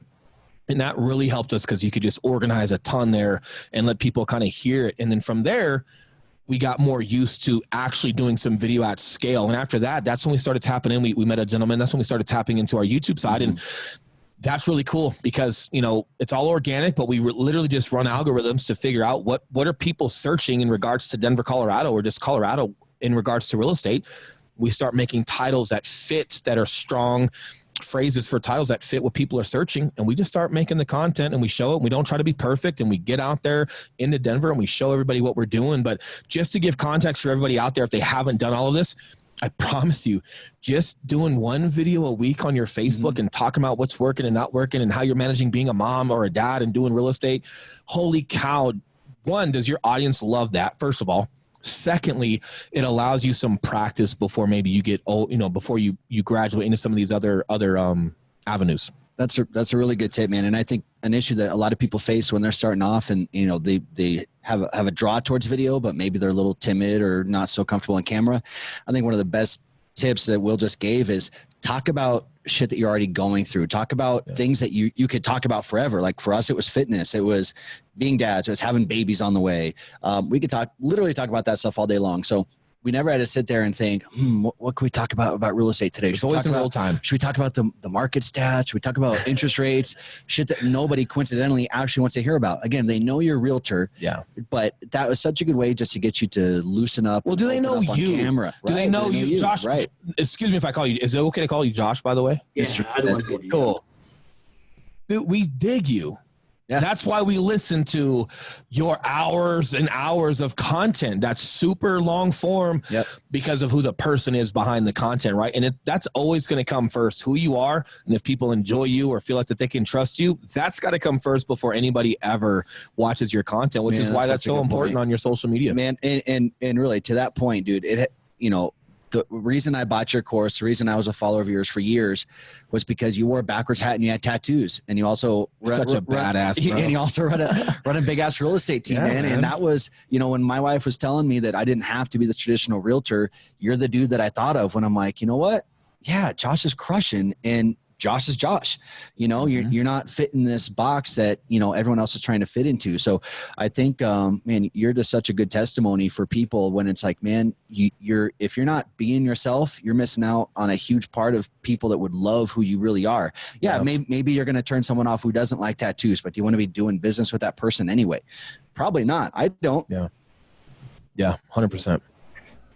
And that really helped us because you could just organize a ton there and let people kind of hear it. And then from there, we got more used to actually doing some video at scale. And after that, that's when we started tapping in. We met a gentleman. That's when we started tapping into our YouTube side. And that's really cool because, it's all organic, but we literally just run algorithms to figure out what are people searching in regards to Denver, Colorado, or just Colorado in regards to real estate. We start making titles that fit, that are strong phrases for titles that fit what people are searching. And we just start making the content and we show it. We don't try to be perfect and we get out there into Denver and we show everybody what we're doing. But just to give context for everybody out there, if they haven't done all of this, I promise you, just doing one video a week on your Facebook and talking about what's working and not working and how you're managing being a mom or a dad and doing real estate. Holy cow. One, does your audience love that? First of all. Secondly, it allows you some practice before maybe you get old, before you graduate into some of these other avenues. That's a really good tip, man. And I think an issue that a lot of people face when they're starting off and, they have a draw towards video, but maybe they're a little timid or not so comfortable on camera. I think one of the best tips that Will just gave is talk about shit that you're already going through. Talk about things that you could talk about forever. Like for us, it was fitness. It was being dads. It was having babies on the way. We could literally talk about that stuff all day long. So we never had to sit there and think, what can we talk about real estate today? It's always in real time. Should we talk about the market stats? Should we talk about interest rates? Shit that nobody coincidentally actually wants to hear about. Again, they know you're a realtor. Yeah. But that was such a good way just to get you to loosen up. Well, do they know you? Camera, do they know you? Josh, right. Excuse me if I call you. Is it okay to call you Josh, by the way? Yeah, cool. Dude, we dig you. Yeah. That's why we listen to your hours and hours of content. That's super long form because of who the person is behind the content, right? And that's always going to come first, who you are. And if people enjoy you or feel like that they can trust you, that's got to come first before anybody ever watches your content, which is why that's so important on your social media. Man, and really to that point, dude, the reason I bought your course, the reason I was a follower of yours for years was because you wore a backwards hat and you had tattoos and you also badass, bro. And you also run a big ass real estate team, man. And that was, when my wife was telling me that I didn't have to be the traditional realtor, you're the dude that I thought of when I'm like, you know what? Yeah, Josh is crushing. And Josh is Josh. You know, you're not fitting this box that, you know, everyone else is trying to fit into. So I think, man, you're just such a good testimony for people when it's like, man, if you're not being yourself, you're missing out on a huge part of people that would love who you really are. Yeah. Maybe you're going to turn someone off who doesn't like tattoos, but do you want to be doing business with that person anyway? Probably not. I don't. Yeah. Yeah. 100%.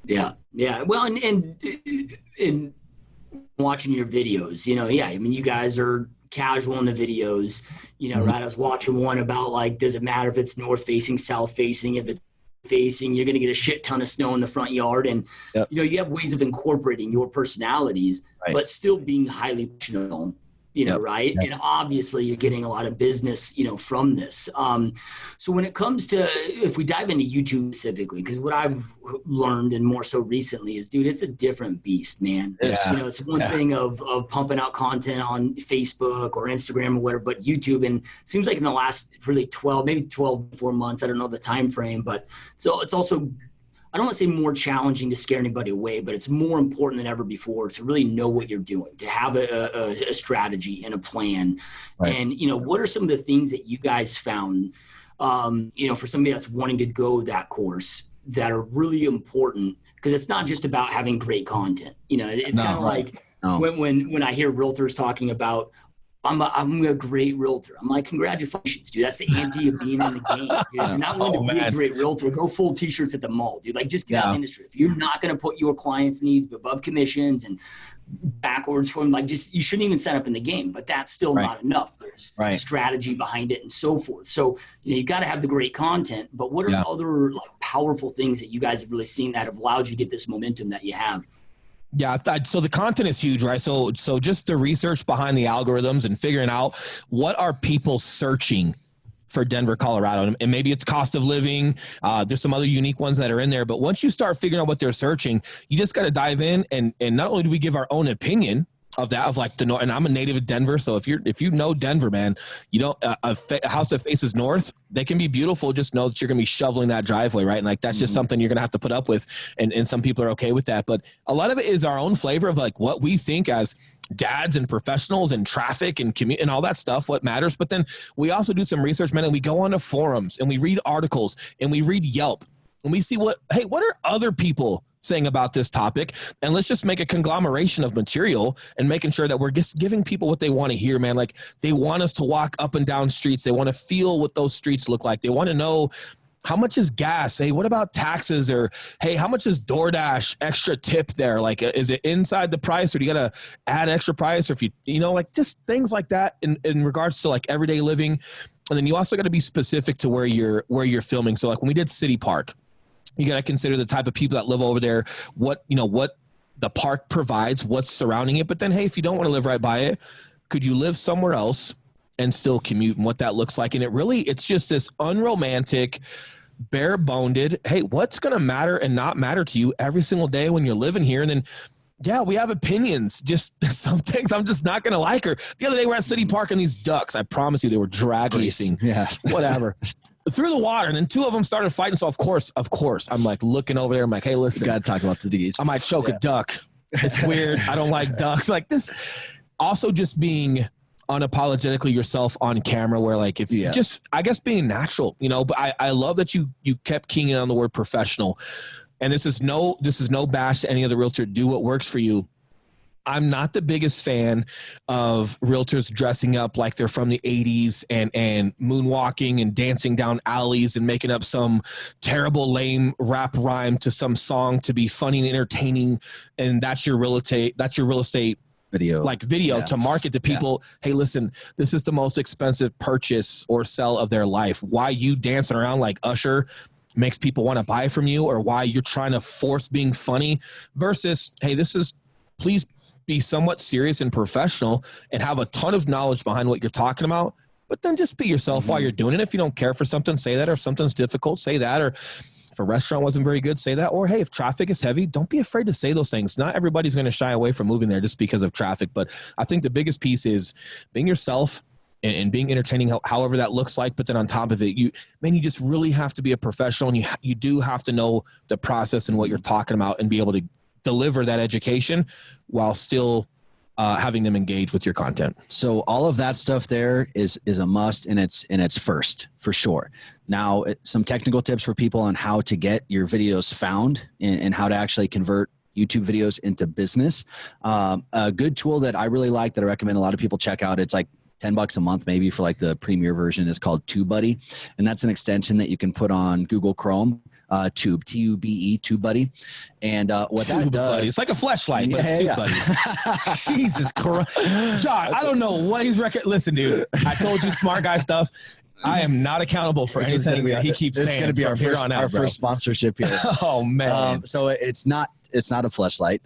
Yeah. Yeah. Well, and watching your videos, you know, I mean, you guys are casual in the videos, you know, right? I was watching one about like, does it matter if it's north facing, south facing? If it's facing, you're going to get a shit ton of snow in the front yard. And, you know, you have ways of incorporating your personalities, but still being highly professional, you know, right? And obviously you're getting a lot of business, you know, from this. So when it comes to, if we dive into YouTube specifically, because what I've learned and more so recently is, dude, it's a different beast, man. You know, it's one thing of pumping out content on Facebook or Instagram or whatever, but YouTube, and it seems like in the last really 12 months, I don't know the time frame, but so it's also, I don't want to say more challenging to scare anybody away, but it's more important than ever before to really know what you're doing, to have a strategy and a plan. And, you know, what are some of the things that you guys found, you know, for somebody that's wanting to go that course that are really important? Because it's not just about having great content. You know, it's kind of like when I hear realtors talking about, I'm a great realtor. I'm like, congratulations, dude. That's the ante of being in the game. Dude. If you're not willing to be a great realtor, go full t-shirts at the mall, dude. Like, just get out of the industry. If you're not going to put your clients' needs above commissions and backwards from, like, just, you shouldn't even sign up in the game. But that's still not enough. There's strategy behind it and so forth. So, you know, you got to have the great content. But what are other like powerful things that you guys have really seen that have allowed you to get this momentum that you have? Yeah. So the content is huge, right? So just the research behind the algorithms and figuring out what are people searching for Denver, Colorado, and maybe it's cost of living. There's some other unique ones that are in there, but once you start figuring out what they're searching, you just got to dive in. And not only do we give our own opinion of that, of like and I'm a native of Denver. So if you know Denver, man, you know, a house that faces north, they can be beautiful. Just know that you're going to be shoveling that driveway, right? And like, that's just something you're going to have to put up with. And some people are okay with that. But a lot of it is our own flavor of like what we think as dads and professionals and traffic and commute and all that stuff, what matters. But then we also do some research, man, and we go onto forums and we read articles and we read Yelp and we see what are other people saying about this topic, and let's just make a conglomeration of material and making sure that we're just giving people what they want to hear, man. Like, they want us to walk up and down streets. They want to feel what those streets look like. They want to know, how much is gas? Hey, what about taxes? Or, hey, how much is DoorDash extra tip there? Like, is it inside the price, or do you got to add extra price? Or if you know, like, just things like that in regards to like everyday living. And then you also got to be specific to where you're filming. So like when we did City Park, you got to consider the type of people that live over there, what the park provides, what's surrounding it. But then, hey, if you don't want to live right by it, could you live somewhere else and still commute, and what that looks like? And it's just this unromantic, bare-boned, hey, what's going to matter and not matter to you every single day when you're living here? And then, yeah, we have opinions. Just some things I'm just not going to like. Or the other day we're at City Park and these ducks, I promise you, they were drag racing. Yeah. Whatever. Through the water, and then two of them started fighting. So of course, I'm like looking over there. I'm like, hey, listen, got to talk about the D's. I might choke a duck. It's weird. I don't like ducks. Like this. Also, just being unapologetically yourself on camera, where like if you just, I guess, being natural, you know. But I love that you kept keying in on the word professional. And this is no bash to any other realtor. Do what works for you. I'm not the biggest fan of realtors dressing up like they're from the 80s and moonwalking and dancing down alleys and making up some terrible, lame rap rhyme to some song to be funny and entertaining. And that's your real estate video to market to people. Hey, listen, this is the most expensive purchase or sell of their life. Why you dancing around like Usher makes people want to buy from you, or why you're trying to force being funny, versus, hey, please be somewhat serious and professional and have a ton of knowledge behind what you're talking about, but then just be yourself while you're doing it. If you don't care for something, say that. Or if something's difficult, say that. Or if a restaurant wasn't very good, say that. Or, hey, if traffic is heavy, don't be afraid to say those things. Not everybody's going to shy away from moving there just because of traffic. But I think the biggest piece is being yourself and being entertaining, however that looks like. But then on top of it, you just really have to be a professional, and you do have to know the process and what you're talking about and be able to deliver that education while still having them engage with your content. So all of that stuff there is a must, and it's first for sure. Now, some technical tips for people on how to get your videos found and how to actually convert YouTube videos into business. A good tool that I really like that I recommend a lot of people check out, it's like $10 a month maybe for like the premier version, is called TubeBuddy. And that's an extension that you can put on Google Chrome. Tube, T-U-B-E, TubeBuddy. And what that does... It's like a fleshlight, but it's TubeBuddy. Jesus Christ. John, I don't know what he's... Listen, dude, I told you smart guy stuff. I am not accountable for anything that he keeps saying. This is going to be our first sponsorship here. Oh, man. So it's not a fleshlight,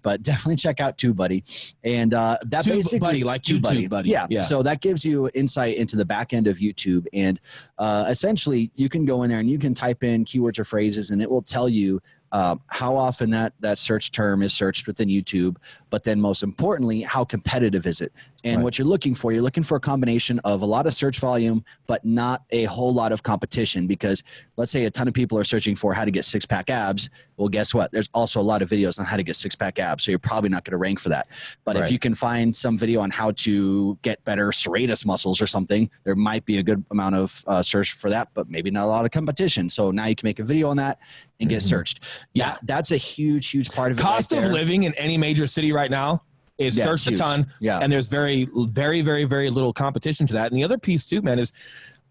but definitely check out TubeBuddy. And that basically... Buddy, like YouTube Buddy. Yeah. So that gives you insight into the back end of YouTube. And essentially, you can go in there and you can type in keywords or phrases, and it will tell you how often that search term is searched within YouTube, but then most importantly, how competitive is it? And what you're looking for a combination of a lot of search volume, but not a whole lot of competition. Because let's say a ton of people are searching for how to get six-pack abs. Well, guess what? There's also a lot of videos on how to get six-pack abs. So you're probably not going to rank for that. But if you can find some video on how to get better serratus muscles or something, there might be a good amount of search for that, but maybe not a lot of competition. So now you can make a video on that and get searched. Yeah, that's a huge part of it. Cost of living in any major city right now is searched a ton. Yeah. And there's very little competition to that. And the other piece too, man, is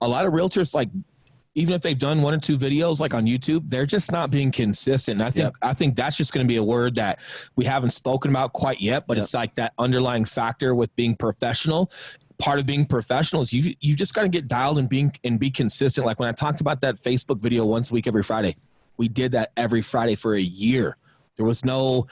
a lot of realtors, like, even if they've done one or two videos like on YouTube, they're just not being consistent. And I think that's just going to be a word that we haven't spoken about quite yet, but it's like that underlying factor with being professional. Part of being professional is you just got to get dialed and be consistent. Like when I talked about that Facebook video once a week, every Friday, we did that every Friday for a year. There was no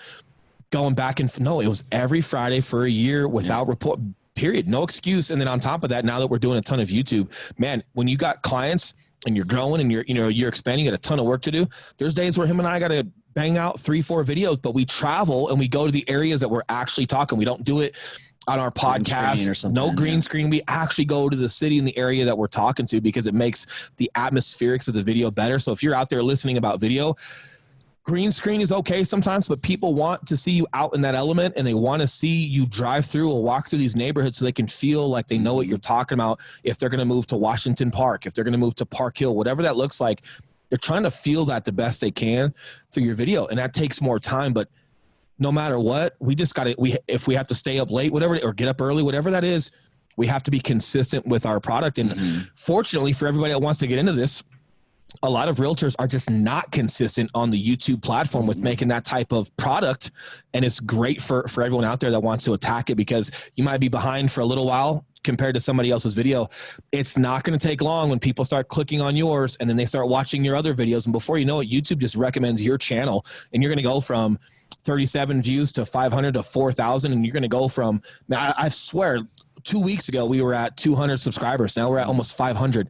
going back it was every Friday for a year without report, period. No excuse. And then on top of that, now that we're doing a ton of YouTube, man, when you got clients and you're growing and you're expanding, you got a ton of work to do. There's days where him and I got to bang out 3-4 videos, but we travel and we go to the areas that we're actually talking. We don't do it on our podcast, no green screen. We actually go to the city and the area that we're talking to because it makes the atmospherics of the video better. So if you're out there listening about video, green screen is okay sometimes, but people want to see you out in that element, and they want to see you drive through or walk through these neighborhoods so they can feel like they know what you're talking about. If they're going to move to Washington Park, if they're going to move to Park Hill, whatever that looks like, they're trying to feel that the best they can through your video. And that takes more time, but no matter what, we just got to, if we have to stay up late, whatever, or get up early, whatever that is, we have to be consistent with our product. And fortunately for everybody that wants to get into this, a lot of realtors are just not consistent on the YouTube platform with making that type of product. And it's great for everyone out there that wants to attack it, because you might be behind for a little while compared to somebody else's video. It's not going to take long when people start clicking on yours and then they start watching your other videos. And before you know it, YouTube just recommends your channel, and you're going to go from 37 views to 500 to 4,000. And you're going to go from, I swear 2 weeks ago, we were at 200 subscribers. Now we're at almost 500.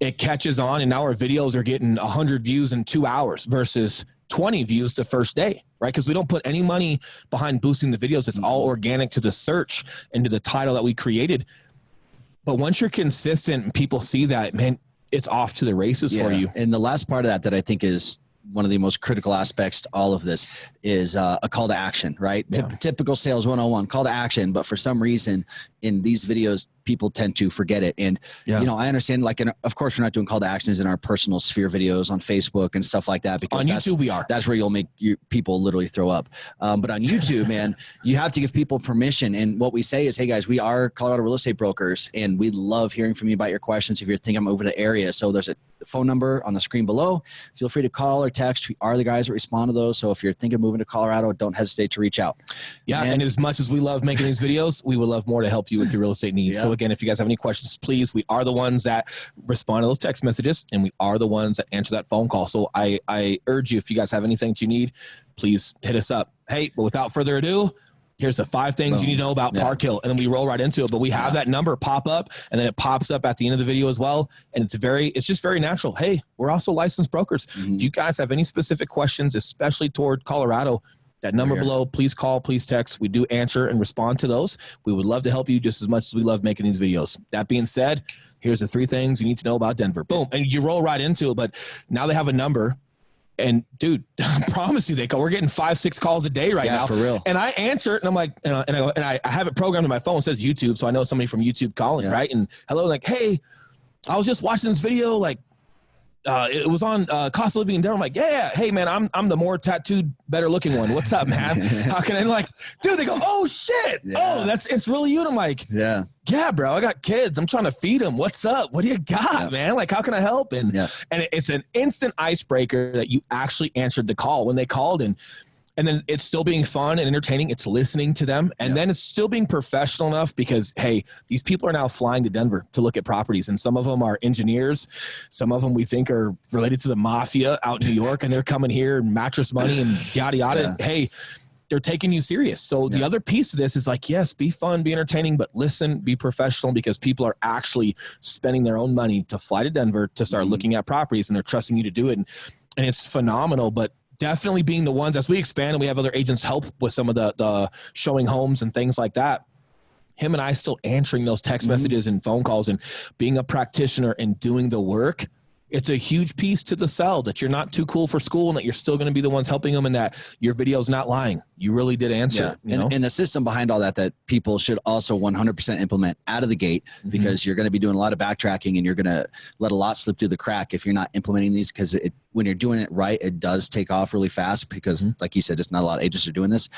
It catches on, and now our videos are getting 100 views in 2 hours versus 20 views the first day, right? Because we don't put any money behind boosting the videos. It's all organic to the search and to the title that we created. But once you're consistent and people see that, man, it's off to the races for you. And the last part of that I think is one of the most critical aspects to all of this is a call to action, right? Typical sales 101, call to action. But for some reason in these videos, people tend to forget it. And, you know, I understand, like, of course, we're not doing call to actions in our personal sphere videos on Facebook and stuff like that, because on YouTube we are. That's where you'll make people literally throw up. But on YouTube, man, you have to give people permission. And what we say is, hey guys, we are Colorado real estate brokers, and we love hearing from you about your questions. If you're thinking I'm over the area, so there's a phone number on the screen below. Feel free to call or text. We are the guys that respond to those. So if you're thinking of moving to Colorado, don't hesitate to reach out. And as much as we love making these videos, we would love more to help you with your real estate needs. So again, if you guys have any questions, please, we are the ones that respond to those text messages, and we are the ones that answer that phone call. So I urge you, if you guys have anything that you need, please hit us up. Hey, but without further ado, here's the 5 things you need to know about Park Hill. And then we roll right into it. But we have that number pop up, and then it pops up at the end of the video as well. And it's just very natural. Hey, we're also licensed brokers. If you guys have any specific questions, especially toward Colorado, that number below, please call, please text. We do answer and respond to those. We would love to help you just as much as we love making these videos. That being said, here's the 3 things you need to know about Denver. Boom. And you roll right into it. But now they have a number And dude, I promise you, we're getting 5-6 calls a day right now. For real. And I answer it, and I'm like, and I have it programmed in my phone. It says YouTube, so I know somebody from YouTube calling, right? And hello, like, hey, I was just watching this video, like, it was on cost of living in Denver. I'm like, yeah, hey man, I'm the more tattooed, better looking one. What's up, man? How can I, like, dude, they go, oh shit. Oh, it's really you. And I'm like, yeah, bro, I got kids. I'm trying to feed them. What's up? What do you got, man? Like, how can I help? And it's an instant icebreaker that you actually answered the call when they called, and then it's still being fun and entertaining. It's listening to them. And then it's still being professional enough because, hey, these people are now flying to Denver to look at properties. And some of them are engineers. Some of them we think are related to the mafia out in New York. And they're coming here and mattress money and yada, yada. Hey, they're taking you serious. So the other piece of this is like, yes, be fun, be entertaining, but listen, be professional, because people are actually spending their own money to fly to Denver to start looking at properties, and they're trusting you to do it. And it's phenomenal. But definitely being the ones, as we expand and we have other agents help with some of the showing homes and things like that, him and I still answering those text messages and phone calls and being a practitioner and doing the work. It's a huge piece to the sell that you're not too cool for school and that you're still going to be the ones helping them, and that your video's not lying. You really did answer it. You know? And the system behind all that people should also 100% implement out of the gate, because you're going to be doing a lot of backtracking and you're going to let a lot slip through the crack if you're not implementing these, because when you're doing it right, it does take off really fast because, like you said, just not a lot of agents are doing this.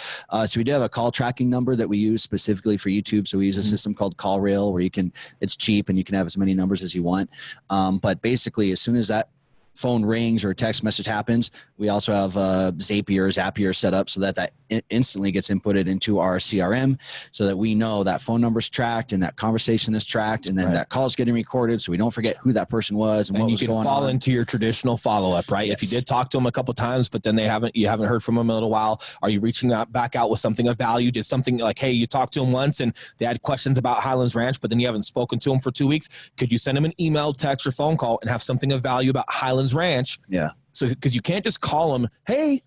So we do have a call tracking number that we use specifically for YouTube. So we use a system called CallRail where it's cheap and you can have as many numbers as you want. But basically, as soon as that phone rings or a text message happens, we also have Zapier set up so that instantly gets inputted into our CRM, so that we know that phone number is tracked and that conversation is tracked, and then that call is getting recorded, so we don't forget who that person was and what was going on. You can fall into your traditional follow-up, right? If you did talk to them a couple of times, but then you haven't heard from them in a little while, are you reaching back out with something of value? Did something like, hey, you talked to them once and they had questions about Highlands Ranch, but then you haven't spoken to them for 2 weeks. Could you send them an email, text, or phone call and have something of value about Highlands Ranch? Yeah. So, because you can't just call them, hey,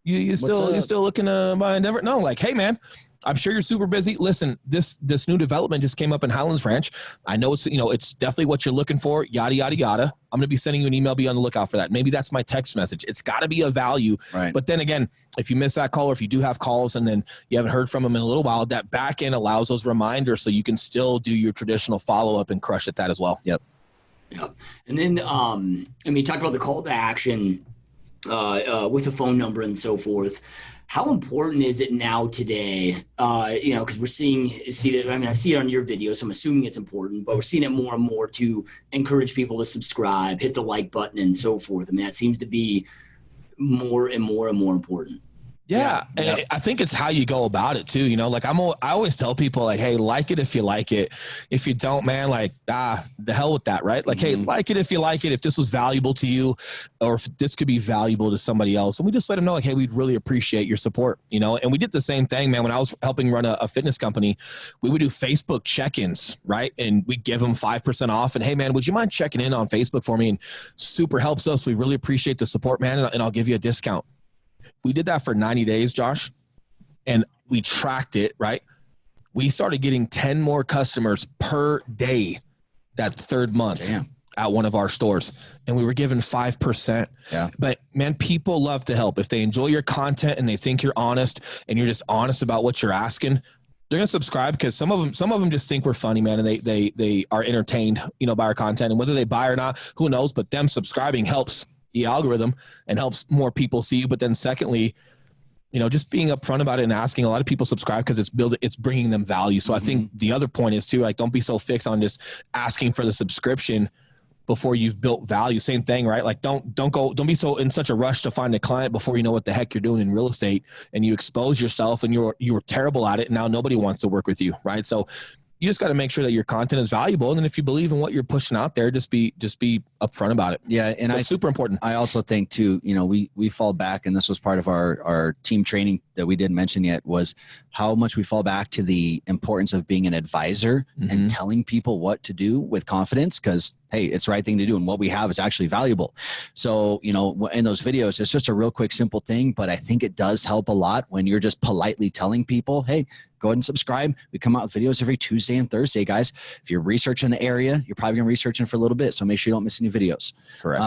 you still looking to buy in Denver? No, like, hey man, I'm sure you're super busy. Listen, this new development just came up in Highlands Ranch. I know it's definitely what you're looking for, yada, yada, yada. I'm going to be sending you an email. Be on the lookout for that. Maybe that's my text message. It's got to be a value. Right. But then again, if you miss that call, or if you do have calls and then you haven't heard from them in a little while, that back end allows those reminders so you can still do your traditional follow-up and crush at that as well. Yep. Yeah. And then, you talked about the call to action with the phone number and so forth. How important is it now today? Because we're seeing it. I mean, I see it on your video, so I'm assuming it's important, but we're seeing it more and more to encourage people to subscribe, hit the like button, and so forth. I mean, that seems to be more and more and more important. Yeah. And I think it's how you go about it too. Like I always tell people, like, hey, like it if you like it. If you don't, man, like, the hell with that, right? Like, hey, like it if you like it. If this was valuable to you, or if this could be valuable to somebody else, and we just let them know, like, hey, we'd really appreciate your support, And we did the same thing, man. When I was helping run a fitness company, we would do Facebook check-ins, right? And we'd give them 5% off. And hey, man, would you mind checking in on Facebook for me? And super helps us. We really appreciate the support, man. And I'll give you a discount. We did that for 90 days, Josh, and we tracked it, right? We started getting 10 more customers per day that third month at one of our stores, and we were given 5%. Yeah. But man, people love to help. If they enjoy your content and they think you're honest and you're just honest about what you're asking, they're going to subscribe, because some of them just think we're funny, man. And they are entertained, by our content, and whether they buy or not, who knows, but them subscribing helps the algorithm and helps more people see you. But then secondly, just being upfront about it and asking, a lot of people subscribe because it's bringing them value. So I think the other point is too, like, don't be so fixed on just asking for the subscription before you've built value. Same thing, right? Like don't be so in such a rush to find a client before you know what the heck you're doing in real estate, and you expose yourself and you were terrible at it. And now nobody wants to work with you. Right. So you just got to make sure that your content is valuable. And then if you believe in what you're pushing out there, just be upfront about it. Yeah. And it's super important. I also think too, we fall back, and this was part of our team training that we didn't mention yet, was how much we fall back to the importance of being an advisor and telling people what to do with confidence. Cause hey, it's the right thing to do. And what we have is actually valuable. So, in those videos, it's just a real quick, simple thing, but I think it does help a lot when you're just politely telling people, hey, go ahead and subscribe. We come out with videos every Tuesday and Thursday, guys. If you're researching the area, you're probably going to be researching for a little bit. So make sure you don't miss any new videos. Correct.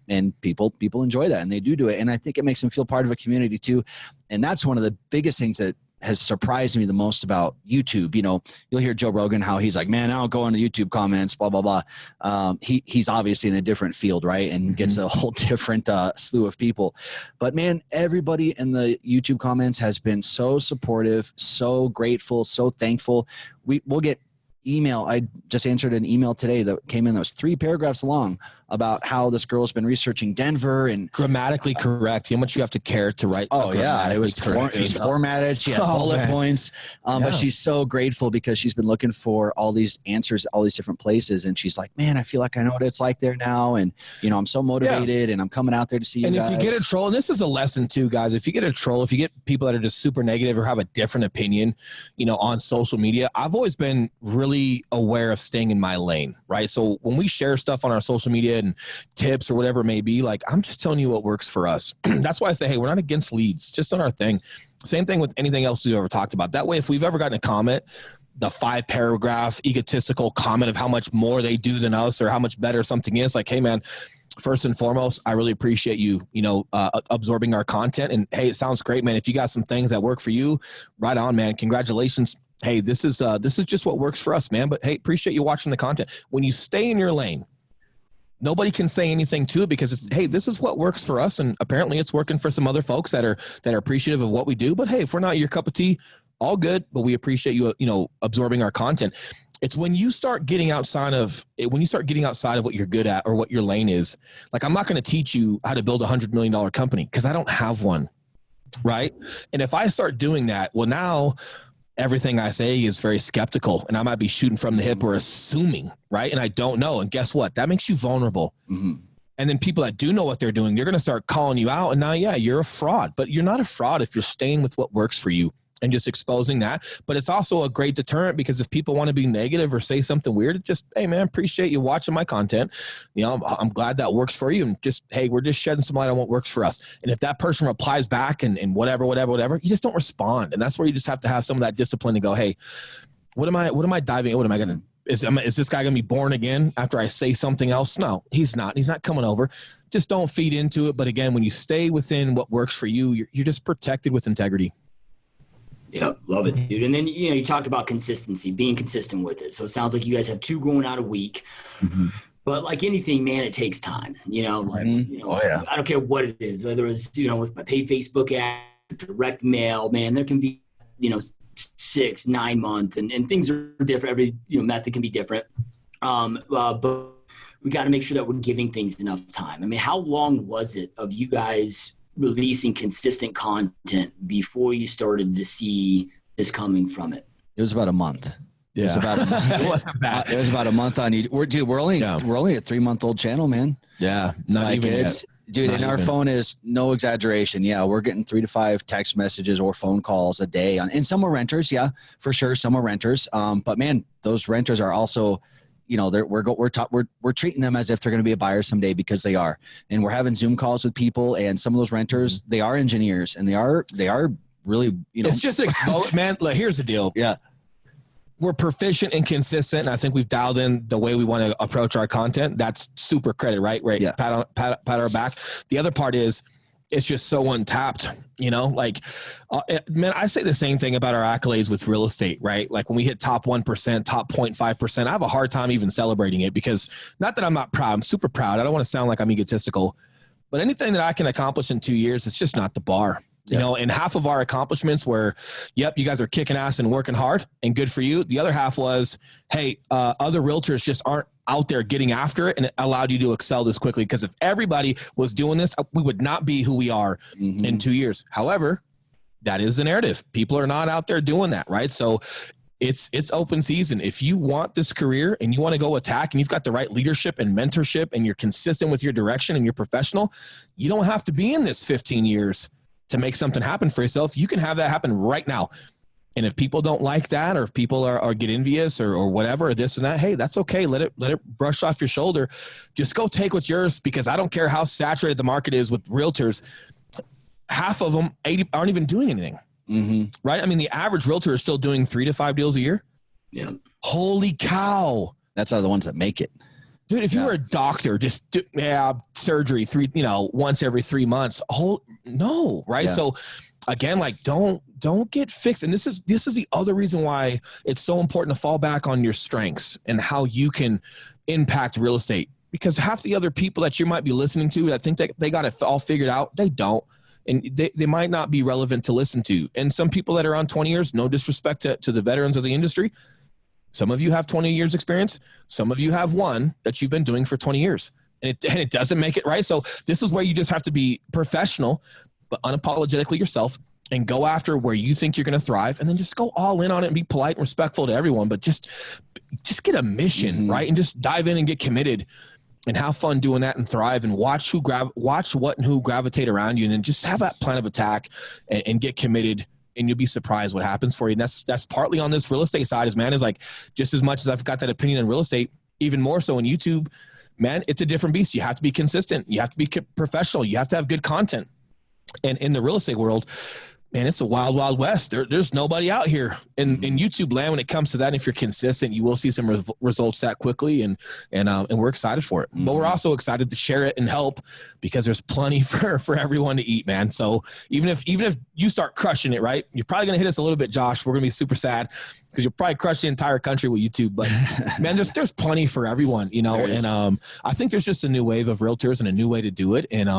And people enjoy that, and they do it. And I think it makes them feel part of a community too. And that's one of the biggest things that has surprised me the most about YouTube. You know, you'll hear Joe Rogan, how he's like, man, I don't go into YouTube comments, blah, blah, blah. He's obviously in a different field, right? And gets a whole different slew of people. But man, everybody in the YouTube comments has been so supportive, so grateful, so thankful. We'll get email. I just answered an email today that came in that was 3 paragraphs long about how this girl's been researching Denver and grammatically correct. How much you have to care to write. Oh yeah. It was formatted. She had bullet points. But she's so grateful because she's been looking for all these answers, all these different places. And she's like, man, I feel like I know what it's like there now. And you know, I'm so motivated and I'm coming out there to see you guys. And if you get a troll, and this is a lesson too, guys, if you get a troll, if you get people that are just super negative or have a different opinion, you know, on social media, I've always been really aware of staying in my lane, right? So when we share stuff on our social media and tips or whatever it may be, like, I'm just telling you what works for us. That's why I say, hey, we're not against leads, just on our thing. Same thing with anything else we've ever talked about. That way, if we've ever gotten a comment, the 5-paragraph egotistical comment of how much more they do than us or how much better something is, like, hey man, first and foremost, I really appreciate you, absorbing our content. And hey, it sounds great, man. If you got some things that work for you, right on, man. Congratulations. Hey, this is just what works for us, man. But hey, appreciate you watching the content. When you stay in your lane, nobody can say anything to it because it's, hey, this is what works for us. And apparently it's working for some other folks that are appreciative of what we do. But hey, if we're not your cup of tea, all good. But we appreciate you, absorbing our content. It's when you start getting outside of what you're good at or what your lane is. Like, I'm not going to teach you how to build a $100 million company because I don't have one. Right. And if I start doing that, well, now everything I say is very skeptical and I might be shooting from the hip or assuming, right? And I don't know. And guess what? That makes you vulnerable. Mm-hmm. And then people that do know what they're doing, they're going to start calling you out. And now, yeah, you're a fraud, but you're not a fraud if you're staying with what works for you and just exposing that. But it's also a great deterrent because if people want to be negative or say something weird, just, hey man, appreciate you watching my content. I'm glad that works for you. And just, hey, we're just shedding some light on what works for us. And if that person replies back and whatever, you just don't respond. And that's where you just have to have some of that discipline to go, hey, what am I diving in? What am I going to, is this guy going to be born again after I say something else? No, he's not. He's not coming over. Just don't feed into it. But again, when you stay within what works for you, you're just protected with integrity. Yeah, love it, dude. And then, you talked about consistency, being consistent with it. So it sounds like you guys have 2 going out a week. Mm-hmm. But like anything, man, it takes time. I don't care what it is, whether it's, with my paid Facebook ad, direct mail, man, there can be, 6-9 months and things are different. Every, method can be different. But we got to make sure that we're giving things enough time. I mean, how long was it of you guys releasing consistent content before you started to see this coming from it? It was about a month. Yeah. It was about a month. It was about a month on you. We're only a 3-month-old channel, man. Yeah. Not even yet. Dude, and our phone is no exaggeration. Yeah, we're getting 3 to 5 text messages or phone calls a day and some are renters. Yeah, for sure. Some are renters. But man, those renters are also, we're treating them as if they're going to be a buyer someday because they are. And we're having Zoom calls with people, and some of those renters, they are engineers, and they are really, It's just man. Like, here's the deal. Yeah, we're proficient and consistent. And I think we've dialed in the way we want to approach our content. That's super credit, right? Yeah. Pat our back. The other part is, it's just so untapped, man, I say the same thing about our accolades with real estate, right? Like when we hit top 1%, top 0.5%, I have a hard time even celebrating it because not that I'm not proud, I'm super proud. I don't want to sound like I'm egotistical, but anything that I can accomplish in 2 years, it's just not the bar. And half of our accomplishments were, yep, you guys are kicking ass and working hard and good for you. The other half was, hey, other realtors just aren't out there getting after it, and it allowed you to excel this quickly. Because if everybody was doing this, we would not be who we are in 2 years. However, that is the narrative. People are not out there doing that, right? So it's open season. If you want this career and you want to go attack and you've got the right leadership and mentorship and you're consistent with your direction and you're professional, you don't have to be in this 15 years to make something happen for yourself. You can have that happen right now. And if people don't like that, or if people are get envious or whatever, or this and that, hey, that's okay. Let it brush off your shoulder. Just go take what's yours, because I don't care how saturated the market is with realtors. Half of them, 80, aren't even doing anything. Mm-hmm. Right? I mean, the average realtor is still doing 3 to 5 deals a year. Yeah. Holy cow. That's not the ones that make it. Dude, if you were a doctor, just do surgery once every 3 months. No, right? Yeah. So again, like don't get fixed. And this is the other reason why it's so important to fall back on your strengths and how you can impact real estate. Because half the other people that you might be listening to that think that they got it all figured out, they don't. And they might not be relevant to listen to. And some people that are on 20 years, no disrespect to the veterans of the industry, some of you have 20 years experience. Some of you have one that you've been doing for 20 years. And it doesn't make it right. So this is where you just have to be professional, but unapologetically yourself, and go after where you think you're going to thrive, and then just go all in on it and be polite and respectful to everyone. But just get a mission, right? And just dive in and get committed and have fun doing that and thrive, and watch what and who gravitate around you, and then just have that plan of attack and get committed. And you'll be surprised what happens for you. And that's partly on this real estate side is like, just as much as I've got that opinion in real estate, even more so in YouTube, man, it's a different beast. You have to be consistent. You have to be professional. You have to have good content. And in the real estate world, man, it's a wild, wild west. There's nobody out here in YouTube land when it comes to that. And if you're consistent, you will see some results that quickly, and we're excited for it. But we're also excited to share it and help, because there's plenty for everyone to eat, man. So even if you start crushing it, right, you're probably gonna hit us a little bit, Josh. We're gonna be super sad because you'll probably crush the entire country with YouTube. But man, there's plenty for everyone, And I think there's just a new wave of realtors and a new way to do it, and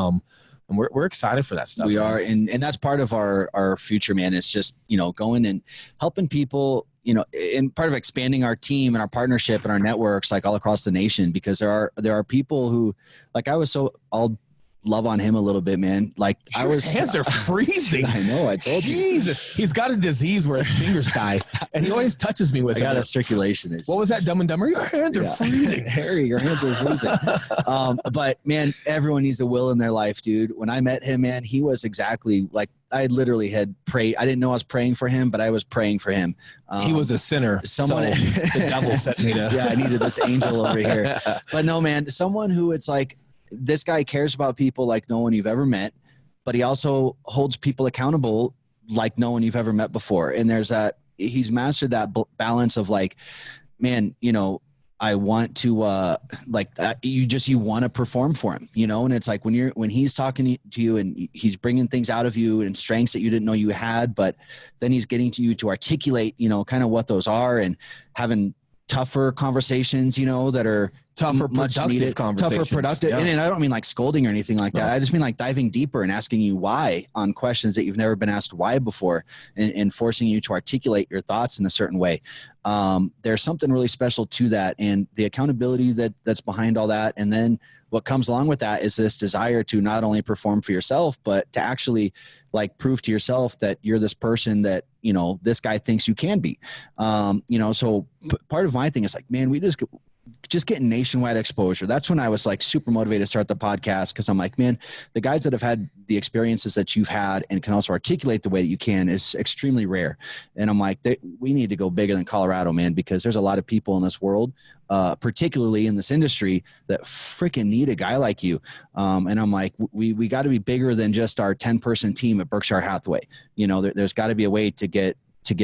we're excited for that stuff. We are. And that's part of our future, man. It's just, going and helping people, and part of expanding our team and our partnership and our networks, like all across the nation, because there are people who, like, I'll love on him a little bit, man. Like, hands are freezing. I know. I told you. He's got a disease where his fingers die, and he always touches me with it. I got a circulation issue. What was that, Dumb and Dumber? Your hands are freezing. Harry, your hands are freezing. But man, everyone needs a Will in their life, dude. When I met him, man, he was exactly like, I literally had prayed. I didn't know I was praying for him, but I was praying for him. He was a sinner. Someone, so the devil sent me to. Yeah, I needed this angel over here. But no, man, someone who it's like, this guy cares about people like no one you've ever met, but he also holds people accountable like no one you've ever met before. And he's mastered that balance of like, man, I want to, you want to perform for him, and it's like when he's talking to you and he's bringing things out of you and strengths that you didn't know you had, but then he's getting to you to articulate, kind of what those are, and having tougher conversations, that are tougher, productive conversations. Tougher, productive. Yeah. And I don't mean like scolding or anything like that. I just mean like diving deeper and asking you why on questions that you've never been asked why before, and forcing you to articulate your thoughts in a certain way. There's something really special to that, and the accountability that's behind all that. And then what comes along with that is this desire to not only perform for yourself, but to actually like prove to yourself that you're this person that, this guy thinks you can be. So part of my thing is like, man, we just getting nationwide exposure. That's when I was like super motivated to start the podcast, because I'm like, man, the guys that have had the experiences that you've had and can also articulate the way that you can is extremely rare. And I'm like, we need to go bigger than Colorado, man, because there's a lot of people in this world, particularly in this industry, that freaking need a guy like you. And I'm like, we got to be bigger than just our 10-person team at Berkshire-Hathaway. There's got to be a way to get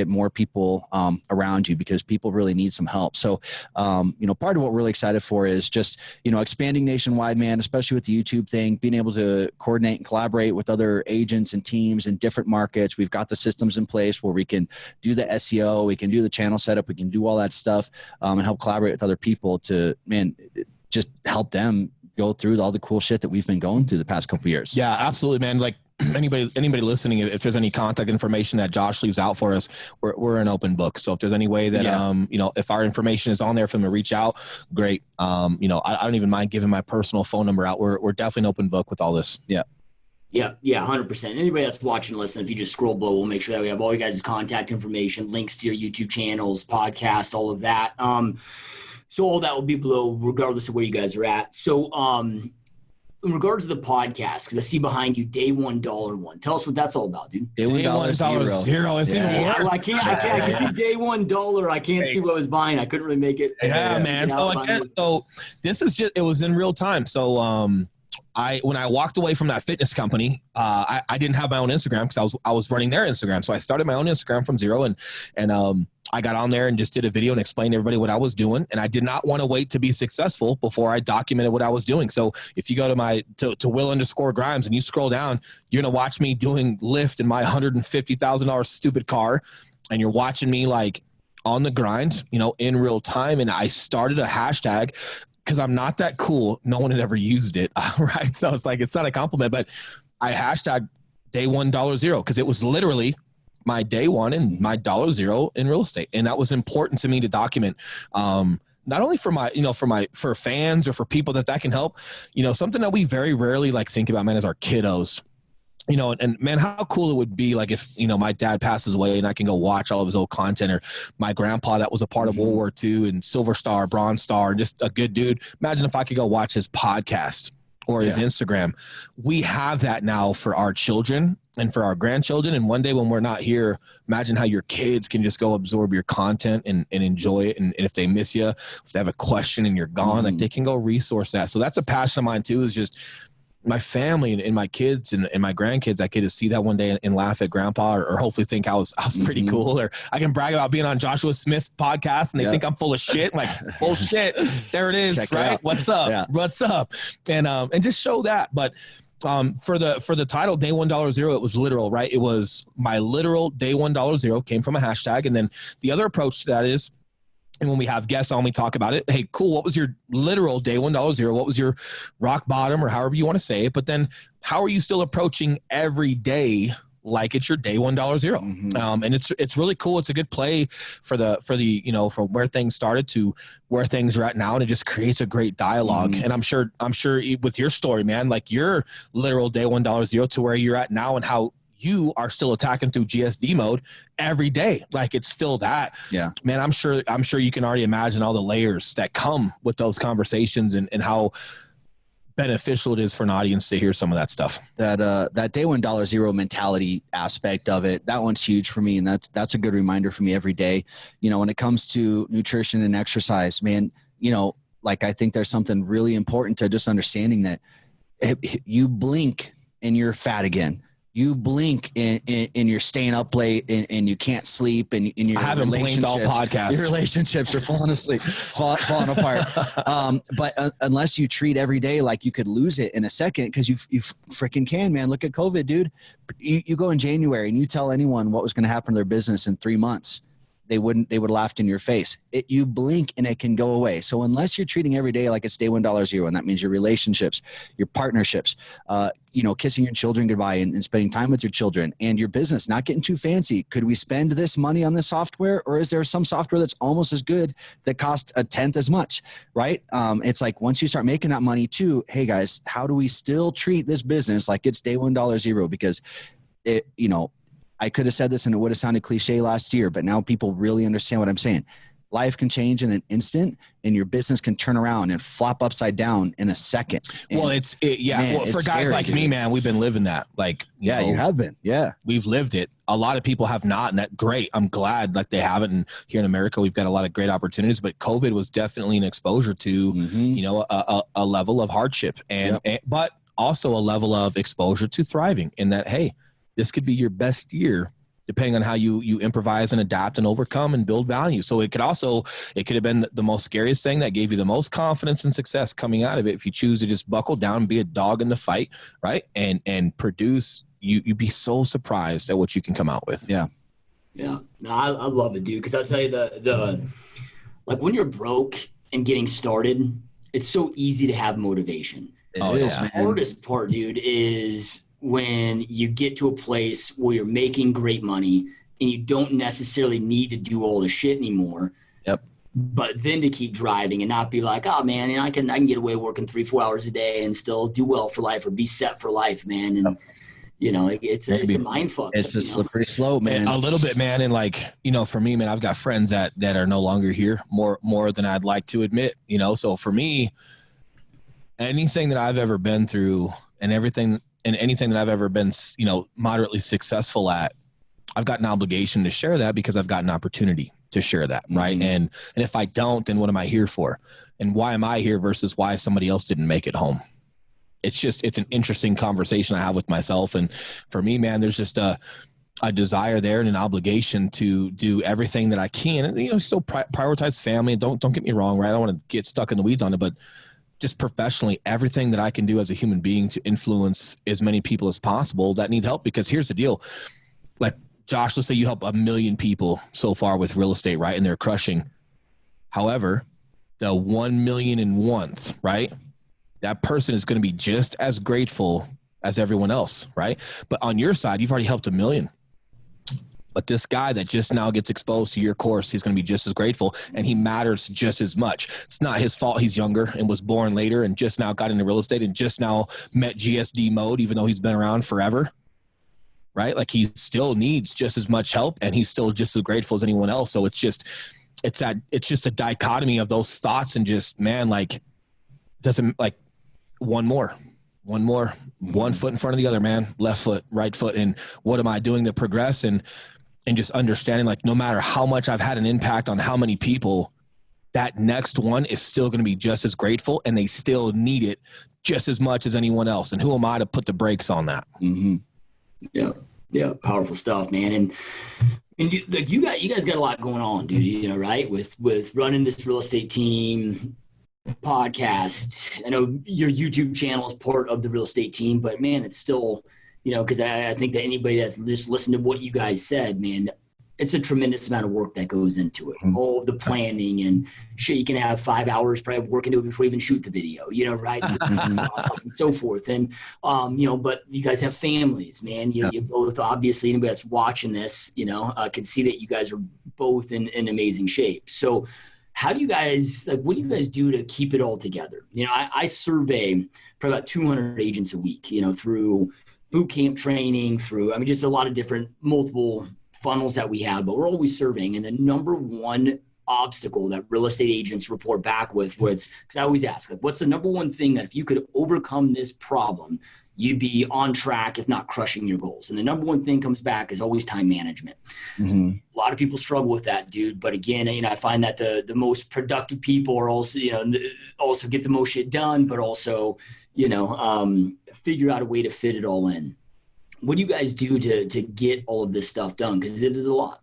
more people around you, because people really need some help. So, part of what we're really excited for is just, expanding nationwide, man, especially with the YouTube thing, being able to coordinate and collaborate with other agents and teams in different markets. We've got the systems in place where we can do the SEO, we can do the channel setup, we can do all that stuff, and help collaborate with other people to, man, just help them go through all the cool shit that we've been going through the past couple of years. Yeah, absolutely, man. Like, anybody listening, if there's any contact information that Josh leaves out for us, we're an open book. So if there's any way that, if our information is on there for them to reach out, great. I don't even mind giving my personal phone number out. We're definitely an open book with all this. Yeah. Yeah, 100%. Anybody that's watching and listening, if you just scroll below, we'll make sure that we have all you guys' contact information, links to your YouTube channels, podcast, all of that. So all that will be below regardless of where you guys are at. So, in regards to the podcast, because I see behind you, Day $1 $1. Tell us what that's all about, dude. Day $1 0. It's even worse. I can see Day $1. I can't see what I was buying. I couldn't really make it. Yeah, man. So this is just, it was in real time. So when I walked away from that fitness company, I didn't have my own Instagram because I was running their Instagram. So I started my own Instagram from zero, and I got on there and just did a video and explained to everybody what I was doing. And I did not want to wait to be successful before I documented what I was doing. So if you go to Will_Grimes and you scroll down, you're going to watch me doing Lyft in my $150,000 stupid car. And you're watching me like on the grind, in real time. And I started a hashtag because I'm not that cool. No one had ever used it. Right. So it's like, it's not a compliment, but I hashtag day one $0 because it was literally my day one and my $0 in real estate. And that was important to me to document, not only for my, for fans or for people that can help, something that we very rarely like think about, man, is our kiddos, and man, how cool it would be like if, my dad passes away and I can go watch all of his old content, or my grandpa that was a part of World War II and Silver Star, Bronze Star, and just a good dude. Imagine if I could go watch his podcast or his Instagram. We have that now for our children and for our grandchildren. And one day when we're not here, imagine how your kids can just go absorb your content and enjoy it. And if they miss you, if they have a question and you're gone, like they can go resource that. So that's a passion of mine too, is just my family and my kids and my grandkids. I get to see that one day and laugh at grandpa, or hopefully think I was pretty cool, or I can brag about being on Joshua Smith's podcast and they think I'm full of shit. I'm like, bullshit. There it is. Right. What's up? Yeah. What's up? And just show that. But for the title day one $0, it was literal, right? It was my literal day one $0 came from a hashtag. And then the other approach to that is, and when we have guests on, we talk about it. Hey, cool. What was your literal day one $0? What was your rock bottom, or however you want to say it? But then how are you still approaching every day like it's your day one $0? And it's really cool. It's a good play for the from where things started to where things are at now. And it just creates a great dialogue. And I'm sure with your story, man, like your literal day one $0 to where you're at now, and how you are still attacking through GSD mode every day. Like it's still that, man. I'm sure you can already imagine all the layers that come with those conversations and how beneficial it is for an audience to hear some of that stuff. That day one $0 mentality aspect of it, that one's huge for me. And that's a good reminder for me every day. When it comes to nutrition and exercise, man, like I think there's something really important to just understanding that you blink and you're fat again. You blink and you're staying up late and you can't sleep and your I haven't blinked all podcast. Your relationships are falling asleep, falling apart. But unless you treat every day like you could lose it in a second, because you freaking can, man. Look at COVID, dude. You go in January and you tell anyone what was going to happen to their business in 3 months. They would have laughed in your face. You blink and it can go away. So unless you're treating every day like it's day one $0, and that means your relationships, your partnerships, kissing your children goodbye and spending time with your children, and your business, not getting too fancy. Could we spend this money on this software, or is there some software that's almost as good that costs 1/10 as much, right? It's like once you start making that money too, hey guys, how do we still treat this business like it's day one $0? Because I could have said this and it would have sounded cliche last year, but now people really understand what I'm saying. Life can change in an instant, and your business can turn around and flop upside down in a second. And well, man, for guys scary, like me, man, we've been living that. Like, you have been. Yeah. We've lived it. A lot of people have not, and that's great. I'm glad like they haven't. And here in America, we've got a lot of great opportunities, but COVID was definitely an exposure to, a level of hardship but also a level of exposure to thriving, in that, hey, this could be your best year, depending on how you improvise and adapt and overcome and build value. So it could have been the most scariest thing that gave you the most confidence and success coming out of it. If you choose to just buckle down and be a dog in the fight, right? And produce, you'd be so surprised at what you can come out with. Yeah. Yeah. No, I love it, dude. Because I'll tell you the like when you're broke and getting started, it's so easy to have motivation. It is, the hardest part, dude, is when you get to a place where you're making great money and you don't necessarily need to do all the shit anymore. Yep. But then to keep driving and not be like, oh man, I can get away working 3-4 hours a day and still do well for life or be set for life, man. And it's a mind fuck. It's a slippery slope, man. A little bit, man. And like, for me, man, I've got friends that are no longer here more than I'd like to admit, so for me, anything that I've ever been through and anything that I've ever been, moderately successful at, I've got an obligation to share that because I've got an opportunity to share that. Right. And if I don't, then what am I here for? And why am I here versus why somebody else didn't make it home? It's an interesting conversation I have with myself. And for me, man, there's just a desire there and an obligation to do everything that I can, and, you know, still prioritize family. Don't get me wrong, right? I don't want to get stuck in the weeds on it, but just professionally, everything that I can do as a human being to influence as many people as possible that need help. Because here's the deal. Like, Josh, let's say you help 1 million people so far with real estate, right? And they're crushing. However, the 1 million and once, right? That person is going to be just as grateful as everyone else, right? But on your side, you've already helped 1 million. But this guy that just now gets exposed to your course, he's going to be just as grateful, and he matters just as much. It's not his fault he's younger and was born later and just now got into real estate and just now met GSD Mode, even though he's been around forever, right? Like, he still needs just as much help, and he's still just as grateful as anyone else. So it's just a dichotomy of those thoughts, and just, man, like, doesn't, like, one foot in front of the other, man, left foot, right foot. And what am I doing to progress? And just understanding, like, no matter how much I've had an impact on how many people, that next one is still going to be just as grateful, and they still need it just as much as anyone else. And who am I to put the brakes on that? Mm-hmm. Yeah. Powerful stuff, man. And like, you guys got a lot going on, dude, you know, right? With running this real estate team, podcast. I know your YouTube channel is part of the real estate team, but man, it's still, you know, because I think that anybody that's just listened to what you guys said, man, it's a tremendous amount of work that goes into it. All of the planning and shit. You can have 5 hours probably working to it before you even shoot the video, you know, right? And so forth. And, you know, but you guys have families, man. You both, obviously, anybody that's watching this, you know, can see that you guys are both in amazing shape. So how do you guys, like, what do you guys do to keep it all together? You know, I survey probably about 200 agents a week, you know, through boot camp training, through, I mean, just a lot of different multiple funnels that we have, but we're always surveying. And the number one obstacle that real estate agents report back with, where it's, because I always ask, like, what's the number one thing that if you could overcome this problem, you'd be on track, if not crushing your goals? And the number one thing comes back is always time management. Mm-hmm. A lot of people struggle with that, dude. But again, you know, I find that the most productive people are also, you know, also get the most shit done, but also, you know, figure out a way to fit it all in. What do you guys do to get all of this stuff done? Because it is a lot.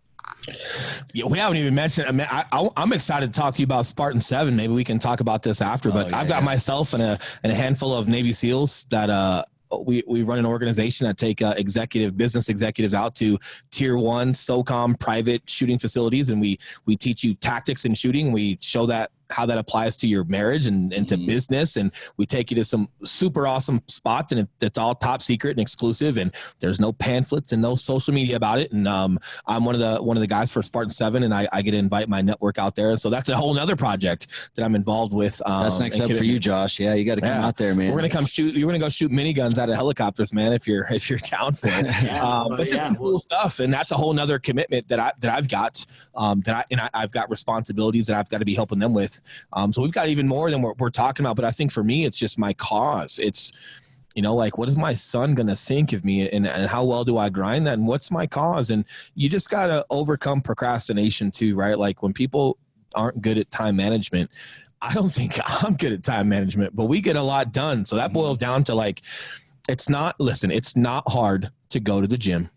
Yeah, we haven't even mentioned. I mean, I'm excited to talk to you about Spartan 7. Maybe we can talk about this after. But I've got myself and a handful of Navy SEALs that we run an organization that take business executives out to tier 1 SOCOM private shooting facilities, and we teach you tactics in shooting. We show that how that applies to your marriage and to business. And we take you to some super awesome spots, and it's all top secret and exclusive, and there's no pamphlets and no social media about it. And I'm one of the guys for Spartan 7, and I get to invite my network out there. And so that's a whole nother project that I'm involed with. That's next up for you, Josh. Yeah, you got to come out there, man. We're going to come shoot. You're going to go shoot miniguns out of helicopters, man, if you're down for it. But just cool stuff. And that's a whole nother commitment that I've got, I've got responsibilities that I've got to be helping them with. So we've got even more than we're talking about, but I think for me, it's just my cause. It's, you know, like, what is my son going to think of me, and how well do I grind that? And what's my cause? And you just got to overcome procrastination too, right? Like, when people aren't good at time management, I don't think I'm good at time management, but we get a lot done. So that boils down to, like, it's not hard to go to the gym.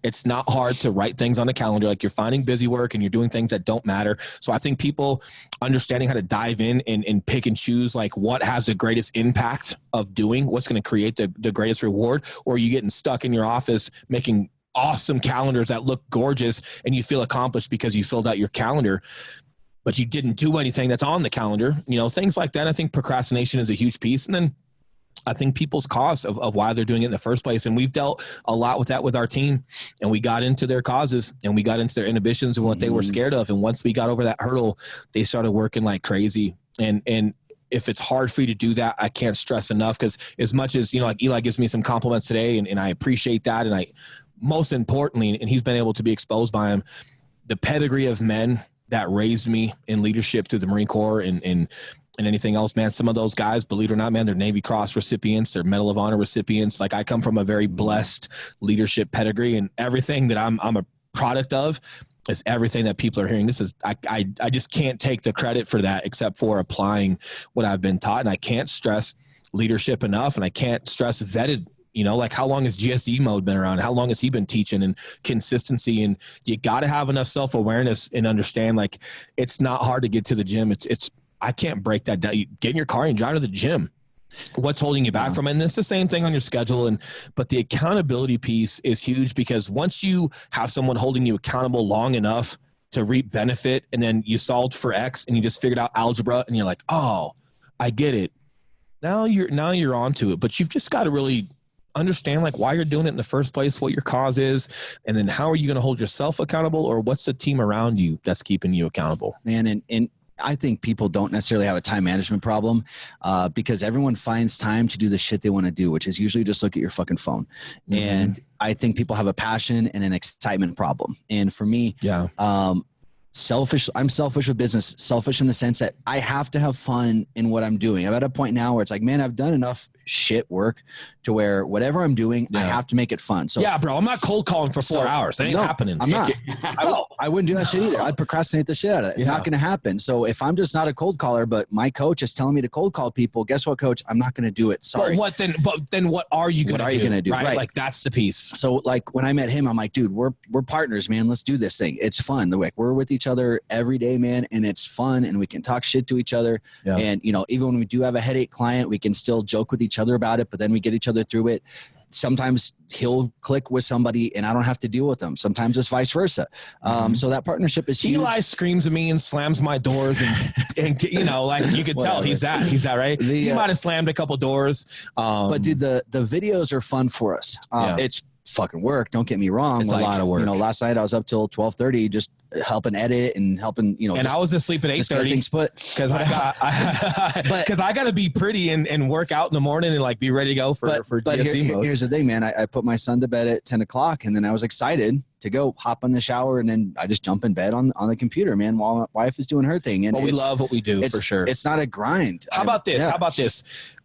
It's not hard to write things on the calendar. Like, you're finding busy work and you're doing things that don't matter. So I think people understanding how to dive in and pick and choose, like, what has the greatest impact of doing, what's going to create the greatest reward, or are you getting stuck in your office making awesome calendars that look gorgeous and you feel accomplished because you filled out your calendar, but you didn't do anything that's on the calendar, you know, things like that. I think procrastination is a huge piece. And then I think people's cause of why they're doing it in the first place. And we've dealt a lot with that with our team, and we got into their causes and we got into their inhibitions and what they were scared of. And once we got over that hurdle, they started working like crazy. And if it's hard for you to do that, I can't stress enough, because as much as, you know, like, Eli gives me some compliments today, and I appreciate that. And most importantly, and he's been able to be exposed by him, the pedigree of men that raised me in leadership through the Marine Corps and anything else, man. Some of those guys, believe it or not, man, they're Navy Cross recipients, they're Medal of Honor recipients. Like, I come from a very blessed leadership pedigree, and everything that I'm a product of is everything that people are hearing. This is, I just can't take the credit for that, except for applying what I've been taught. And I can't stress leadership enough, and I can't stress vetted You know, like how long has GSD Mode been around? How long has he been teaching? And consistency, and you got to have enough self-awareness and understand, like, it's not hard to get to the gym. I can't break that down. You get in your car and drive to the gym. What's holding you back from it? And it's the same thing on your schedule. But the accountability piece is huge, because once you have someone holding you accountable long enough to reap benefit, and then you solved for X and you just figured out algebra and you're like, oh, I get it. Now you're onto it, but you've just got to really understand, like, why you're doing it in the first place, what your cause is, and then how are you going to hold yourself accountable, or what's the team around you that's keeping you accountable? Man, and I think people don't necessarily have a time management problem, because everyone finds time to do the shit they want to do, which is usually just look at your fucking phone. Mm-hmm. And I think people have a passion and an excitement problem. And for me, I'm selfish with business, selfish in the sense that I have to have fun in what I'm doing. I'm at a point now where it's like, man, I've done enough shit work to where whatever I'm doing, I have to make it fun. So yeah, bro, I'm not cold calling for 4 hours. That ain't happening. I'm not. I wouldn't do that shit either. I'd procrastinate the shit out of it. It's not going to happen. So if I'm just not a cold caller, but my coach is telling me to cold call people, guess what, coach? I'm not going to do it. Sorry. But then what are you going to do? Right? Like, that's the piece. So like when I met him, I'm like, dude, we're partners, man. Let's do this thing. It's fun. Like, we're with each other every day, man. And it's fun. And we can talk shit to each other. Yeah. And, you know, even when we do have a headache client, we can still joke with each other about it, but then we get each other through it. Sometimes he'll click with somebody and I don't have to deal with them. Sometimes it's vice versa. So that partnership is huge. Eli screams at me and slams my doors and you know, like, you could tell he's that right. He might have slammed a couple doors. But dude, the videos are fun for us. It's fucking work. Don't get me wrong. It's a lot of work. You know, last night I was up till 12:30, just helping edit and helping, you know. And I was asleep at 8:30 because I got to be pretty and work out in the morning and like be ready to go for GSD mode. Here's the thing, man. I put my son to bed at 10 o'clock and then I was excited to go hop in the shower and then I just jump in bed on the computer, man, while my wife is doing her thing. And we love what we do, for sure. It's not a grind. How about this?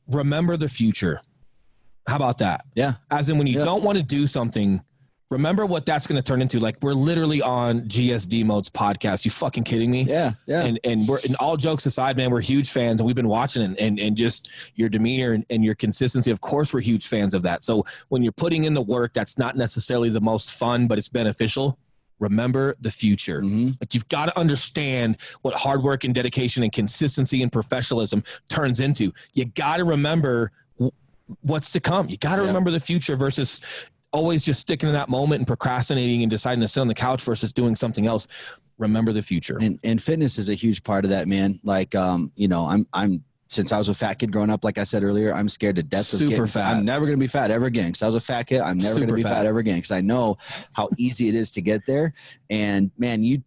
Remember the future. How about that? Yeah. As in, when you don't want to do something, remember what that's going to turn into. Like, we're literally on GSD Mode's podcast. You fucking kidding me? Yeah. Yeah. And we're, and all jokes aside, man, we're huge fans and we've been watching and just your demeanor and your consistency. Of course, we're huge fans of that. So when you're putting in the work, that's not necessarily the most fun, but it's beneficial. Remember the future. Like, you've got to understand what hard work and dedication and consistency and professionalism turns into. You got to remember what's to come. You got to remember the future versus always just sticking in that moment and procrastinating and deciding to sit on the couch versus doing something else. Remember the future. And fitness is a huge part of that, man. Like, you know, I'm since I was a fat kid growing up, like I said earlier, I'm scared to death. Super fat. I'm never going to be fat ever again. Cause I was a fat kid. I'm never going to be fat ever again. Cause I know how easy it is to get there. And man, you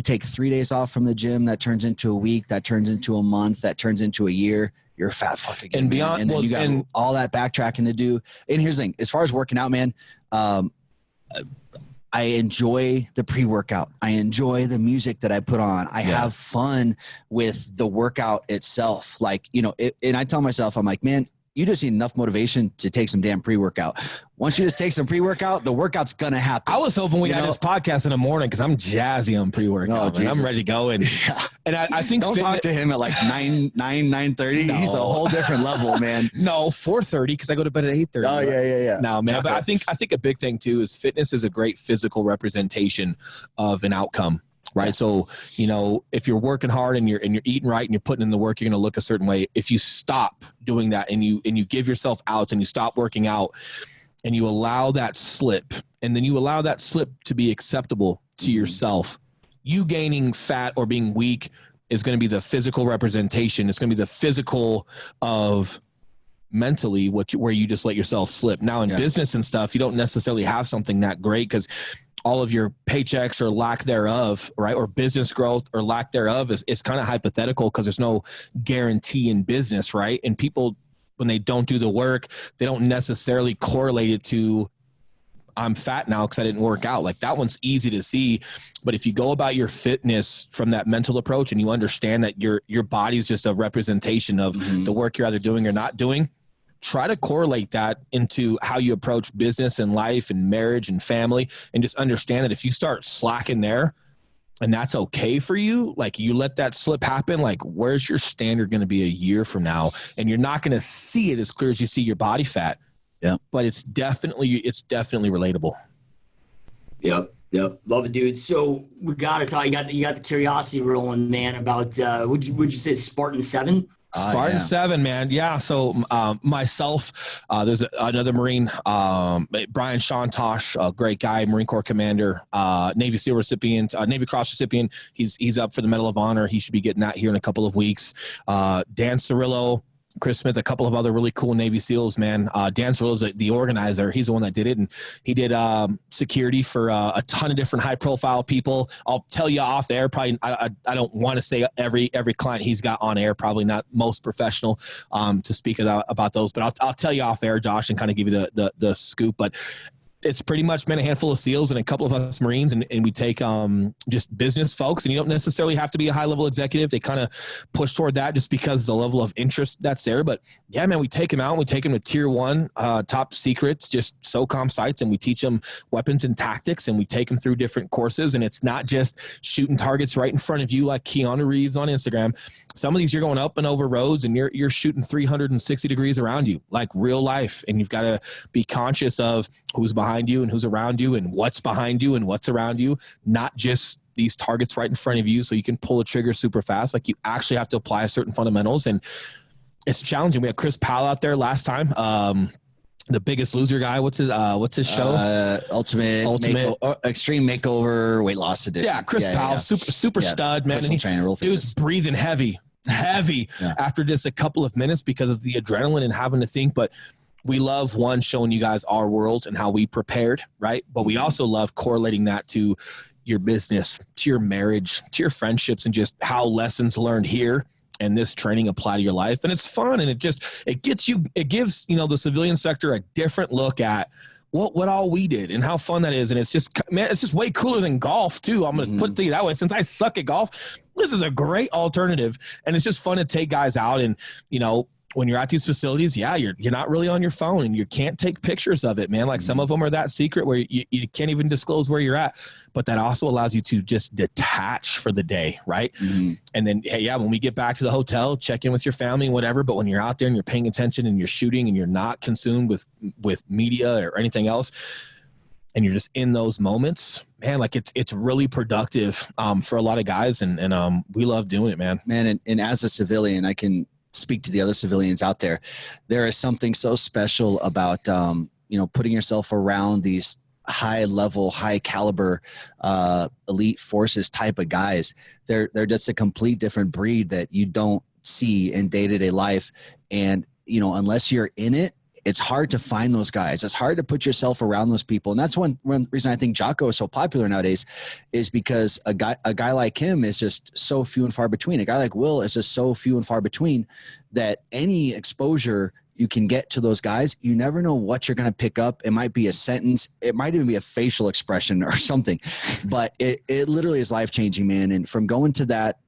take 3 days off from the gym, that turns into a week, that turns into a month, that turns into a year. You're a fat fuck again. And beyond, and then you got all that backtracking to do. And here's the thing, as far as working out, man, I enjoy the pre-workout. I enjoy the music that I put on. I have fun with the workout itself. Like, you know, and I tell myself, I'm like, man, you just need enough motivation to take some damn pre-workout. Once you just take some pre-workout, the workout's going to happen. I was hoping we got this podcast in the morning because I'm jazzy on pre-workout. I'm ready to go. And I think don't talk to him at like 9:30. No. He's a whole different level, man. No, 4:30 because I go to bed at 8:30. Oh, yeah. No, man. But I think a big thing too is fitness is a great physical representation of an outcome. Right. So, you know, if you're working hard and you're eating right and you're putting in the work, you're going to look a certain way. If you stop doing that and you give yourself outs and you stop working out and you allow that slip, and then you allow that slip to be acceptable to yourself, you gaining fat or being weak is going to be the physical representation. It's going to be the physical of mentally where you just let yourself slip. Now in business and stuff, you don't necessarily have something that great because all of your paychecks or lack thereof, right? Or business growth or lack thereof is kind of hypothetical because there's no guarantee in business, right? And people, when they don't do the work, they don't necessarily correlate it to I'm fat now because I didn't work out. Like, that one's easy to see. But if you go about your fitness from that mental approach and you understand that your body is just a representation of the work you're either doing or not doing, try to correlate that into how you approach business and life and marriage and family, and just understand that if you start slacking there and that's okay for you, like you let that slip happen, like where's your standard going to be a year from now? And you're not going to see it as clear as you see your body fat. Yeah. But it's definitely relatable. Yep. Love it, dude. So we got to talk. You got the curiosity rolling, man, about, would you say Spartan 7? Spartan 7, man. Yeah. So myself, there's another Marine, Brian Shontosh, a great guy, Marine Corps commander, Navy SEAL recipient, Navy Cross recipient. He's up for the Medal of Honor. He should be getting that here in a couple of weeks. Dan Cirillo, Chris Smith, a couple of other really cool Navy SEALs, man. Dan Cirillo's the organizer. He's the one that did it. And he did security for a ton of different high-profile people. I'll tell you off air, probably I don't want to say every client he's got on air, probably not most professional to speak about those. But I'll tell you off air, Josh, and kind of give you the scoop. But it's pretty much been a handful of SEALs and a couple of us Marines, and we take just business folks, and you don't necessarily have to be a high-level executive. They kind of push toward that just because of the level of interest that's there. But, yeah, man, we take them out, and we take them to Tier 1, top secrets, just SOCOM sites, and we teach them weapons and tactics, and we take them through different courses, and it's not just shooting targets right in front of you like Keanu Reeves on Instagram. Some of these you're going up and over roads, and you're shooting 360 degrees around you, like real life, and you've got to be conscious of who's behind you and who's around you and what's behind you and what's around you, not just these targets right in front of you so you can pull a trigger super fast. Like, you actually have to apply certain fundamentals, and it's challenging. We had Chris Powell out there last time. The Biggest Loser guy. What's his show? Ultimate Extreme Makeover Weight Loss Edition. Yeah, Chris Powell, super stud, man. And dude's breathing heavy after just a couple of minutes because of the adrenaline and having to think. But we love, one, showing you guys our world and how we prepared, right? But we also love correlating that to your business, to your marriage, to your friendships, and just how lessons learned here and this training apply to your life. And it's fun, and it gives the civilian sector a different look at what all we did and how fun that is. And it's just, man, it's just way cooler than golf too. I'm going to put it to you that way. Since I suck at golf, this is a great alternative. And it's just fun to take guys out, and, when you're at these facilities, you're not really on your phone, and you can't take pictures of it, man. Like, some of them are that secret where you can't even disclose where you're at, but that also allows you to just detach for the day, right? Mm-hmm. And then, when we get back to the hotel, check in with your family and whatever. But when you're out there and you're paying attention and you're shooting and you're not consumed with media or anything else, and you're just in those moments, man, like it's really productive for a lot of guys, and we love doing it, man. Man, and as a civilian, I can speak to the other civilians out there. There is something so special about putting yourself around these high level, high caliber elite forces type of guys. They're just a complete different breed that you don't see in day-to-day life. And unless you're in it, it's hard to find those guys. It's hard to put yourself around those people. And that's one reason I think Jocko is so popular nowadays, is because a guy like him is just so few and far between. A guy like Will is just so few and far between that any exposure you can get to those guys, you never know what you're going to pick up. It might be a sentence. It might even be a facial expression or something, but it literally is life-changing, man. And from going to that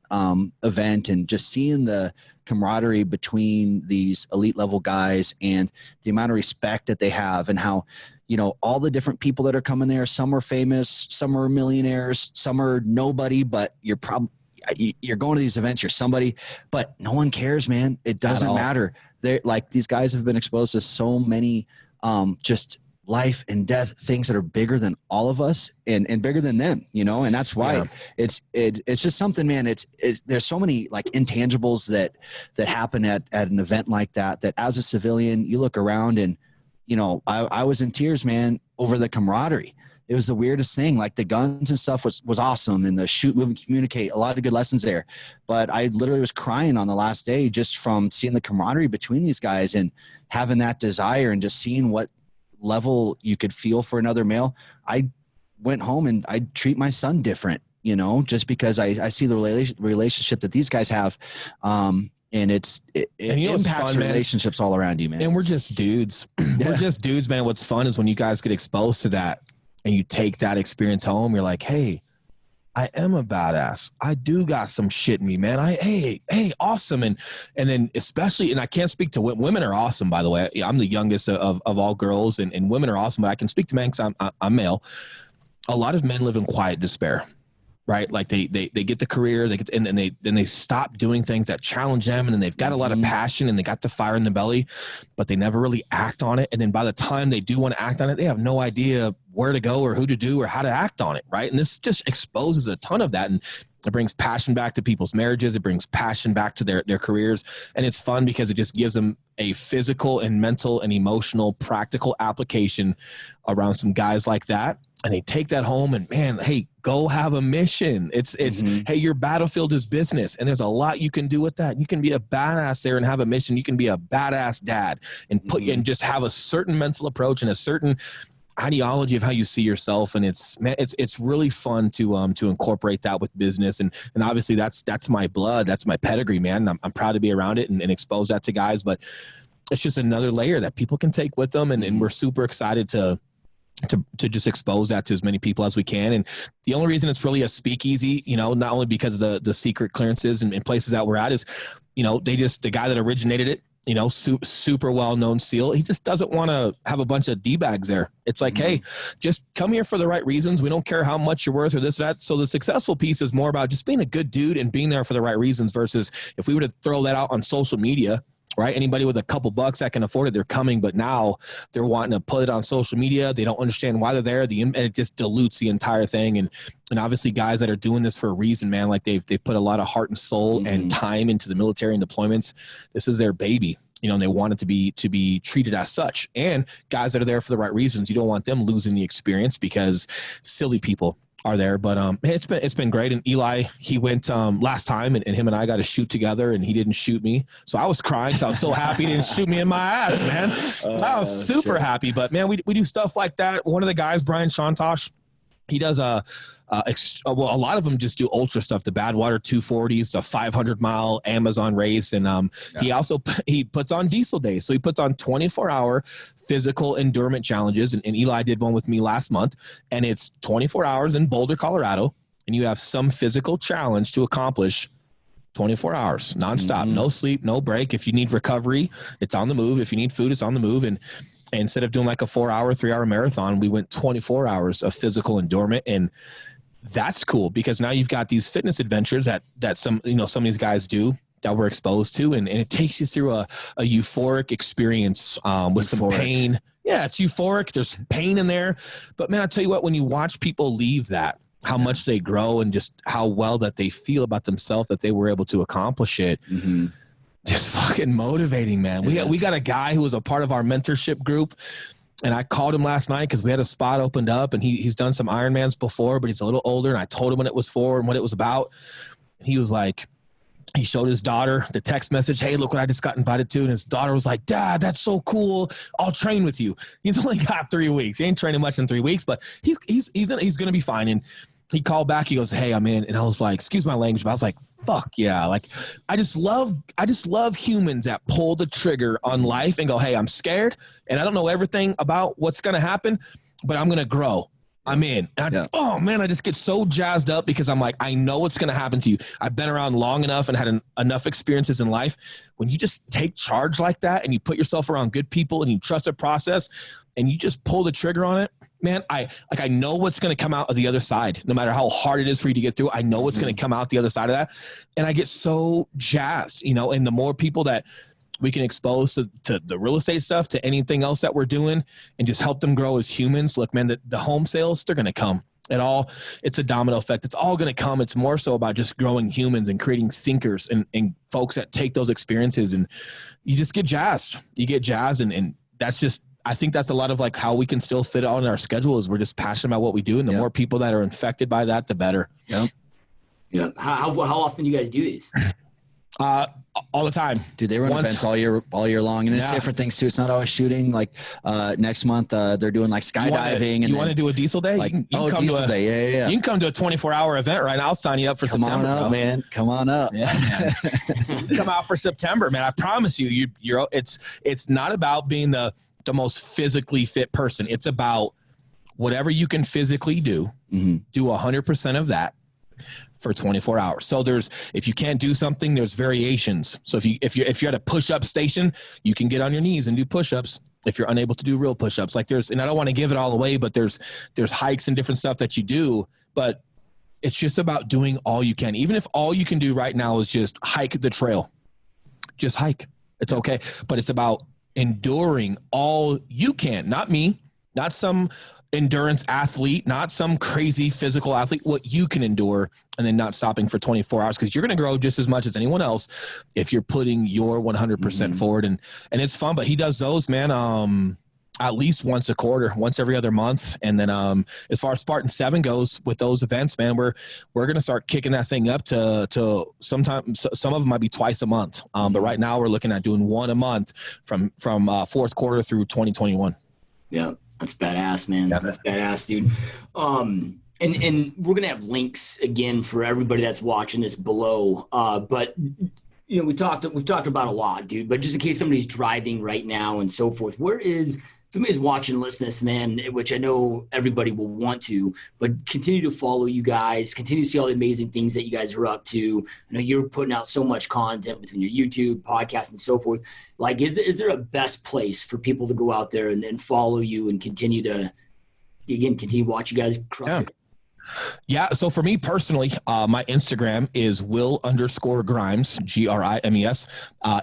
event and just seeing the camaraderie between these elite level guys and the amount of respect that they have, and how, all the different people that are coming there, some are famous, some are millionaires, some are nobody, but you're going to these events, you're somebody, but no one cares, man. It doesn't matter. They're like, these guys have been exposed to so many just life and death things that are bigger than all of us and bigger than them, and that's why it's just something, man. It's there's so many like intangibles that happen at an event like that as a civilian, you look around and, I was in tears, man, over the camaraderie. It was the weirdest thing. Like, the guns and stuff was awesome, and the shoot, move, and communicate, a lot of good lessons there. But I literally was crying on the last day just from seeing the camaraderie between these guys and having that desire and just seeing what level you could feel for another male. I went home and I treat my son different, just because I see the relationship that these guys have. And it impacts relationships all around you, man. And we're just dudes. We're just dudes, man. What's fun is when you guys get exposed to that and you take that experience home, you're like, hey, I am a badass. I do got some shit in me, man. Hey, awesome. And then especially, and I can't speak to women are awesome, by the way. I'm the youngest of all girls, and women are awesome, but I can speak to men because I'm male. A lot of men live in quiet despair. right? Like they get the career, and then they stop doing things that challenge them, and then they've got a lot of passion and they got the fire in the belly, but they never really act on it. And then by the time they do want to act on it, they have no idea where to go or who to do or how to act on it, right? And this just exposes a ton of that, and it brings passion back to people's marriages. It brings passion back to their careers, and it's fun because it just gives them a physical and mental and emotional practical application around some guys like that. And they take that home and, man, hey, go have a mission. It's hey, your battlefield is business. And there's a lot you can do with that. You can be a badass there and have a mission. You can be a badass dad and and just have a certain mental approach and a certain ideology of how you see yourself. And it's really fun to incorporate that with business. And obviously that's my blood. That's my pedigree, man. And I'm proud to be around it and expose that to guys, but it's just another layer that people can take with them. And we're super excited to just expose that to as many people as we can. And the only reason it's really a speakeasy, not only because of the secret clearances and places that we're at is, the guy that originated it, super well-known SEAL, he just doesn't want to have a bunch of D-bags there. It's like, hey, just come here for the right reasons. We don't care how much you're worth or this or that. So the successful piece is more about just being a good dude and being there for the right reasons versus if we were to throw that out on social media, right? Anybody with a couple bucks that can afford it, they're coming, but now they're wanting to put it on social media. They don't understand why they're there. And it just dilutes the entire thing. And obviously guys that are doing this for a reason, man, like they've put a lot of heart and soul and time into the military and deployments. This is their baby, and they want it to be treated as such. And guys that are there for the right reasons, you don't want them losing the experience because silly people are there. But it's been great. And Eli, he went last time and him and I got to shoot together and he didn't shoot me. So I was crying. So I was so happy he didn't shoot me in my ass, man. I was super happy. But man, we do stuff like that. One of the guys, Brian Shantosh, he does a lot of them just do ultra stuff, the Badwater 240s, the 500-mile Amazon race. And he puts on diesel days. So he puts on 24-hour physical endurance challenges. And Eli did one with me last month. And it's 24 hours in Boulder, Colorado. And you have some physical challenge to accomplish 24 hours, nonstop, no sleep, no break. If you need recovery, it's on the move. If you need food, it's on the move. And instead of doing like a 4-hour, 3-hour marathon, we went 24 hours of physical endurance. And that's cool because now you've got these fitness adventures that some of these guys do that we're exposed to. And it takes you through a euphoric experience with some pain. Yeah, it's euphoric. There's pain in there. But man, I'll tell you what, when you watch people leave that, how much they grow and just how well that they feel about themselves that they were able to accomplish it. Just fucking motivating, man. We got a guy who was a part of our mentorship group, and I called him last night because we had a spot opened up, and he's done some Ironmans before, but he's a little older, and I told him what it was for and what it was about. He was like, he showed his daughter the text message, hey, look what I just got invited to, and his daughter was like, Dad, that's so cool. I'll train with you. He's only got 3 weeks. He ain't training much in 3 weeks, but he's going to be fine. And he called back. He goes, hey, I'm in. And I was like, excuse my language, but I was like, fuck yeah. Like, I just love humans that pull the trigger on life and go, hey, I'm scared and I don't know everything about what's going to happen, but I'm going to grow. I'm in. Oh man, I just get so jazzed up because I'm like, I know what's going to happen to you. I've been around long enough and had enough experiences in life. When you just take charge like that and you put yourself around good people and you trust the process and you just pull the trigger on it, man, I know what's going to come out of the other side. No matter how hard it is for you to get through, I know what's going to come out the other side of that. And I get so jazzed, and the more people that we can expose to the real estate stuff, to anything else that we're doing and just help them grow as humans. Look, man, the home sales, they're going to come. It's a domino effect. It's all going to come. It's more so about just growing humans and creating thinkers and folks that take those experiences, and you just get jazzed. You get jazzed. And that's just, I think that's a lot of like how we can still fit it on our schedule is we're just passionate about what we do. And the more people that are infected by that, the better. Yeah. How often do you guys do these? All the time. Dude, they run events all year long, and it's different things too. It's not always shooting. Like next month, they're doing like skydiving. You want to do a diesel day? Like, you can come diesel day. Yeah. You can come to a 24-hour event right now. I'll sign you up for September. Come on up, man. Come on up. Yeah, come out for September, man. I promise you, it's not about being the most physically fit person. It's about whatever you can physically do. Do 100% of that for 24 hours. So if you can't do something, there's variations. So if you're at a push-up station, you can get on your knees and do push-ups. If you're unable to do real push-ups, and I don't want to give it all away, but there's hikes and different stuff that you do. But It's just about doing all you can. Even if all you can do right now is just hike the trail, just hike. It's okay. But it's about enduring all you can. Not me, not some endurance athlete, not some crazy physical athlete, what you can endure, and then not stopping for 24 hours, because you're going to grow just as much as anyone else if you're putting your 100% forward. And it's fun, but he does those, man, at least once a quarter, once every other month. And then as far as Spartan 7 goes with those events, man, we're going to start kicking that thing up to sometimes, some of them might be twice a month. But right now we're looking at doing one a month from fourth quarter through 2021. Yeah. That's badass, man. Yeah. That's badass, dude. And we're gonna have links again for everybody that's watching this below. But you know, we've talked about a lot, dude. But just in case somebody's driving right now and so forth, if somebody's watching and listening to this, man, which I know everybody will want to, but continue to follow you guys, continue to see all the amazing things that you guys are up to. I know you're putting out so much content between your YouTube, podcast, and so forth. Like, is there a best place for people to go out there and follow you and continue to watch you guys crush it? Yeah. So for me personally, my Instagram is Will_Grimes, Grimes.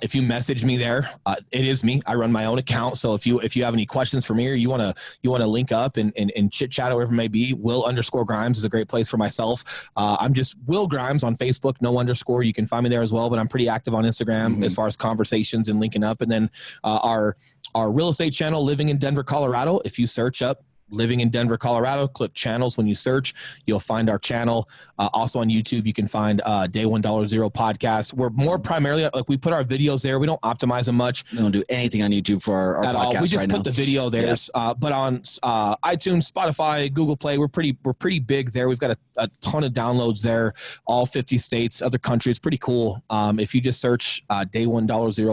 If you message me there, it is me. I run my own account. So if you have any questions for me, or you want to link up and chit chat or whatever it may be, Will_Grimes is a great place for myself. I'm just Will Grimes on Facebook, no underscore. You can find me there as well, but I'm pretty active on Instagram as far as conversations and linking up. And then our real estate channel, Living in Denver, Colorado. If you search up Living in Denver, Colorado, click channels. When you search, you'll find our channel. Also on YouTube, you can find Day $1 podcast. We're more primarily, like, we put our videos there. We don't optimize them much. We don't do anything on YouTube for our at podcast all. We just right put now. the video there. Yeah. But on iTunes, Spotify, Google Play, we're pretty big there. We've got a ton of downloads there, all 50 states, other countries. Pretty cool. If you just search Day $1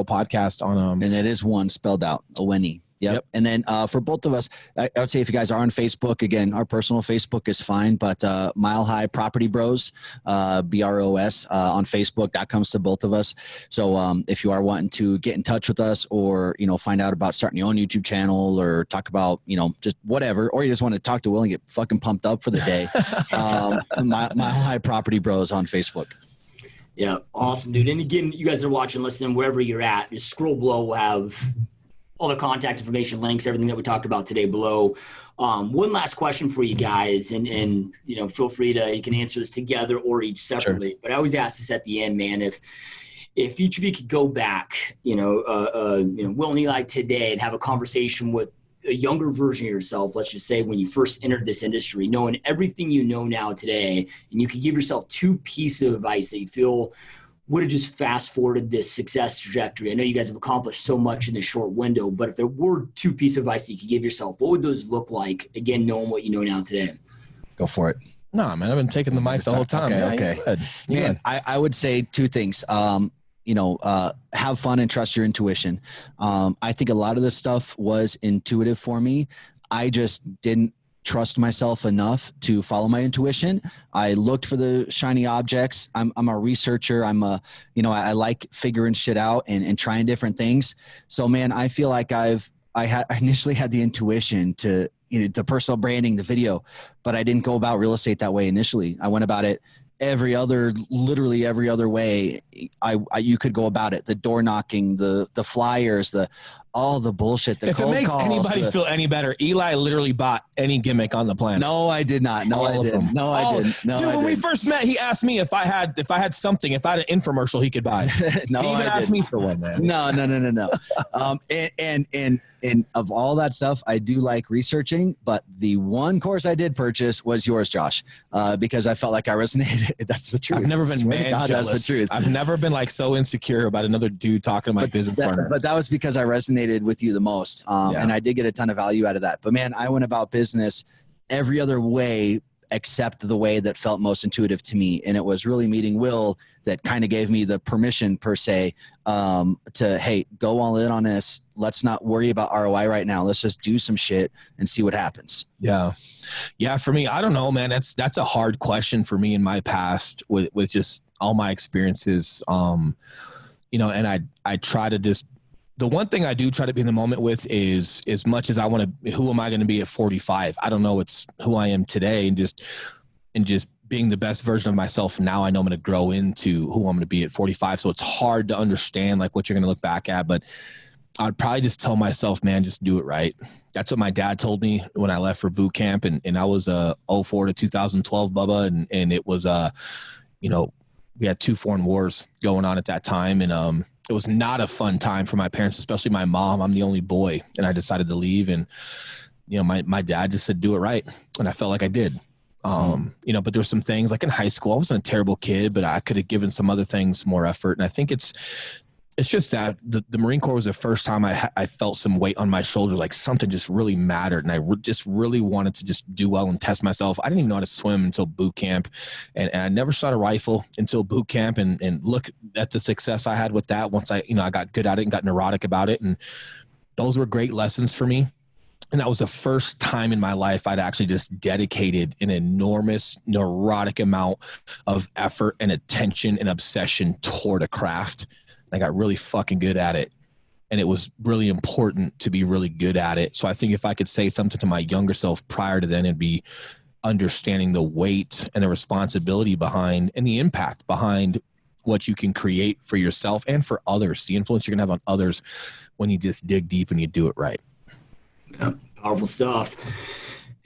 podcast on and it is one spelled out, Oweni. Yep. And then for both of us, I would say if you guys are on Facebook, again, our personal Facebook is fine, but Mile High Property Bros, BROS on Facebook, that comes to both of us. So if you are wanting to get in touch with us, or, you know, find out about starting your own YouTube channel, or talk about, you know, just whatever, or you just want to talk to Will and get fucking pumped up for the day, Mile High Property Bros on Facebook. Yeah. Awesome, dude. And again, you guys are watching, listening, wherever you're at, just scroll below. We'll have all the contact information, links, everything that we talked about today below. One last question for you guys, and you know, feel free to, you can answer this together or each separately. Sure. But I always ask this at the end, man. If each of you could go back, Will and Eli today, and have a conversation with a younger version of yourself, let's just say when you first entered this industry, knowing everything you know now today, and you could give yourself 2 pieces of advice that you feel would have just fast forwarded this success trajectory. I know you guys have accomplished so much in this short window, but if there were 2 pieces of advice that you could give yourself, what would those look like? Again, knowing what you know now today. Go for it. No, man, I've been taking the mic the whole time. Okay. Man, I would say 2 things. Have fun and trust your intuition. I think a lot of this stuff was intuitive for me. I just didn't trust myself enough to follow my intuition. I looked for the shiny objects. I'm a researcher. I like figuring shit out and trying different things. So man, I feel like I initially had the intuition to, the personal branding, the video, but I didn't go about real estate that way initially. I went about it literally every other way you could go about it. The door knocking, the flyers, all the bullshit. The if it makes anybody feel any better, Eli literally bought any gimmick on the planet. No, I did not. No, I didn't. No, I didn't. No, dude, when we first met, he asked me if I had something, if I had an infomercial he could buy. No, he even asked me for one, man. No. And of all that stuff, I do like researching, but the one course I did purchase was yours, Josh, because I felt like I resonated. That's the truth. I've never been jealous. That's the truth. I've never been like so insecure about another dude talking to my business partner. But that was because I resonated with you the most. And I did get a ton of value out of that. But man, I went about business every other way except the way that felt most intuitive to me. And it was really meeting Will that kind of gave me the permission per se to, hey, go all in on this. Let's not worry about ROI right now. Let's just do some shit and see what happens. Yeah. Yeah. For me, I don't know, man. That's a hard question for me in my past with just all my experiences. And I try to just, the one thing I do try to be in the moment with is, as much as I want to, who am I going to be at 45? I don't know. It's who I am today, and just being the best version of myself now. I know I'm going to grow into who I'm going to be at 45. So it's hard to understand like what you're going to look back at, but I'd probably just tell myself, man, just do it right. That's what my dad told me when I left for boot camp. And I was 04 to 2012, Bubba. And it was, you know, we had 2 foreign wars going on at that time. And it was not a fun time for my parents, especially my mom. I'm the only boy. And I decided to leave. And, you know, my dad just said, do it right. And I felt like I did. You know, but there were some things like in high school, I wasn't a terrible kid, but I could have given some other things more effort. And I think it's just that the Marine Corps was the first time I felt some weight on my shoulders, like something just really mattered. And I just really wanted to just do well and test myself. I didn't even know how to swim until boot camp. And I never shot a rifle until boot camp, and look at the success I had with that once I got good at it and got neurotic about it. And those were great lessons for me. And that was the first time in my life I'd actually just dedicated an enormous neurotic amount of effort and attention and obsession toward a craft. I got really fucking good at it. And it was really important to be really good at it. So I think if I could say something to my younger self prior to then, it'd be understanding the weight and the responsibility behind and the impact behind what you can create for yourself and for others, the influence you're going to have on others when you just dig deep and you do it right. Yeah, powerful stuff.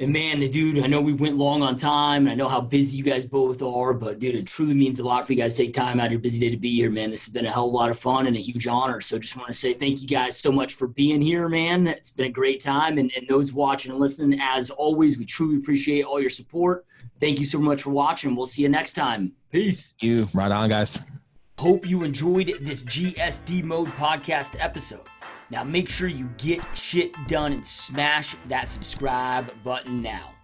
And man, dude, I know we went long on time, and I know how busy you guys both are, but dude, it truly means a lot for you guys to take time out of your busy day to be here, man. This has been a hell of a lot of fun and a huge honor. So just want to say thank you guys so much for being here, man. It's been a great time. And those watching and listening, as always, we truly appreciate all your support. Thank you so much for watching. We'll see you next time. Peace. Thank you. Right on, guys. Hope you enjoyed this GSD Mode podcast episode. Now make sure you get shit done and smash that subscribe button now.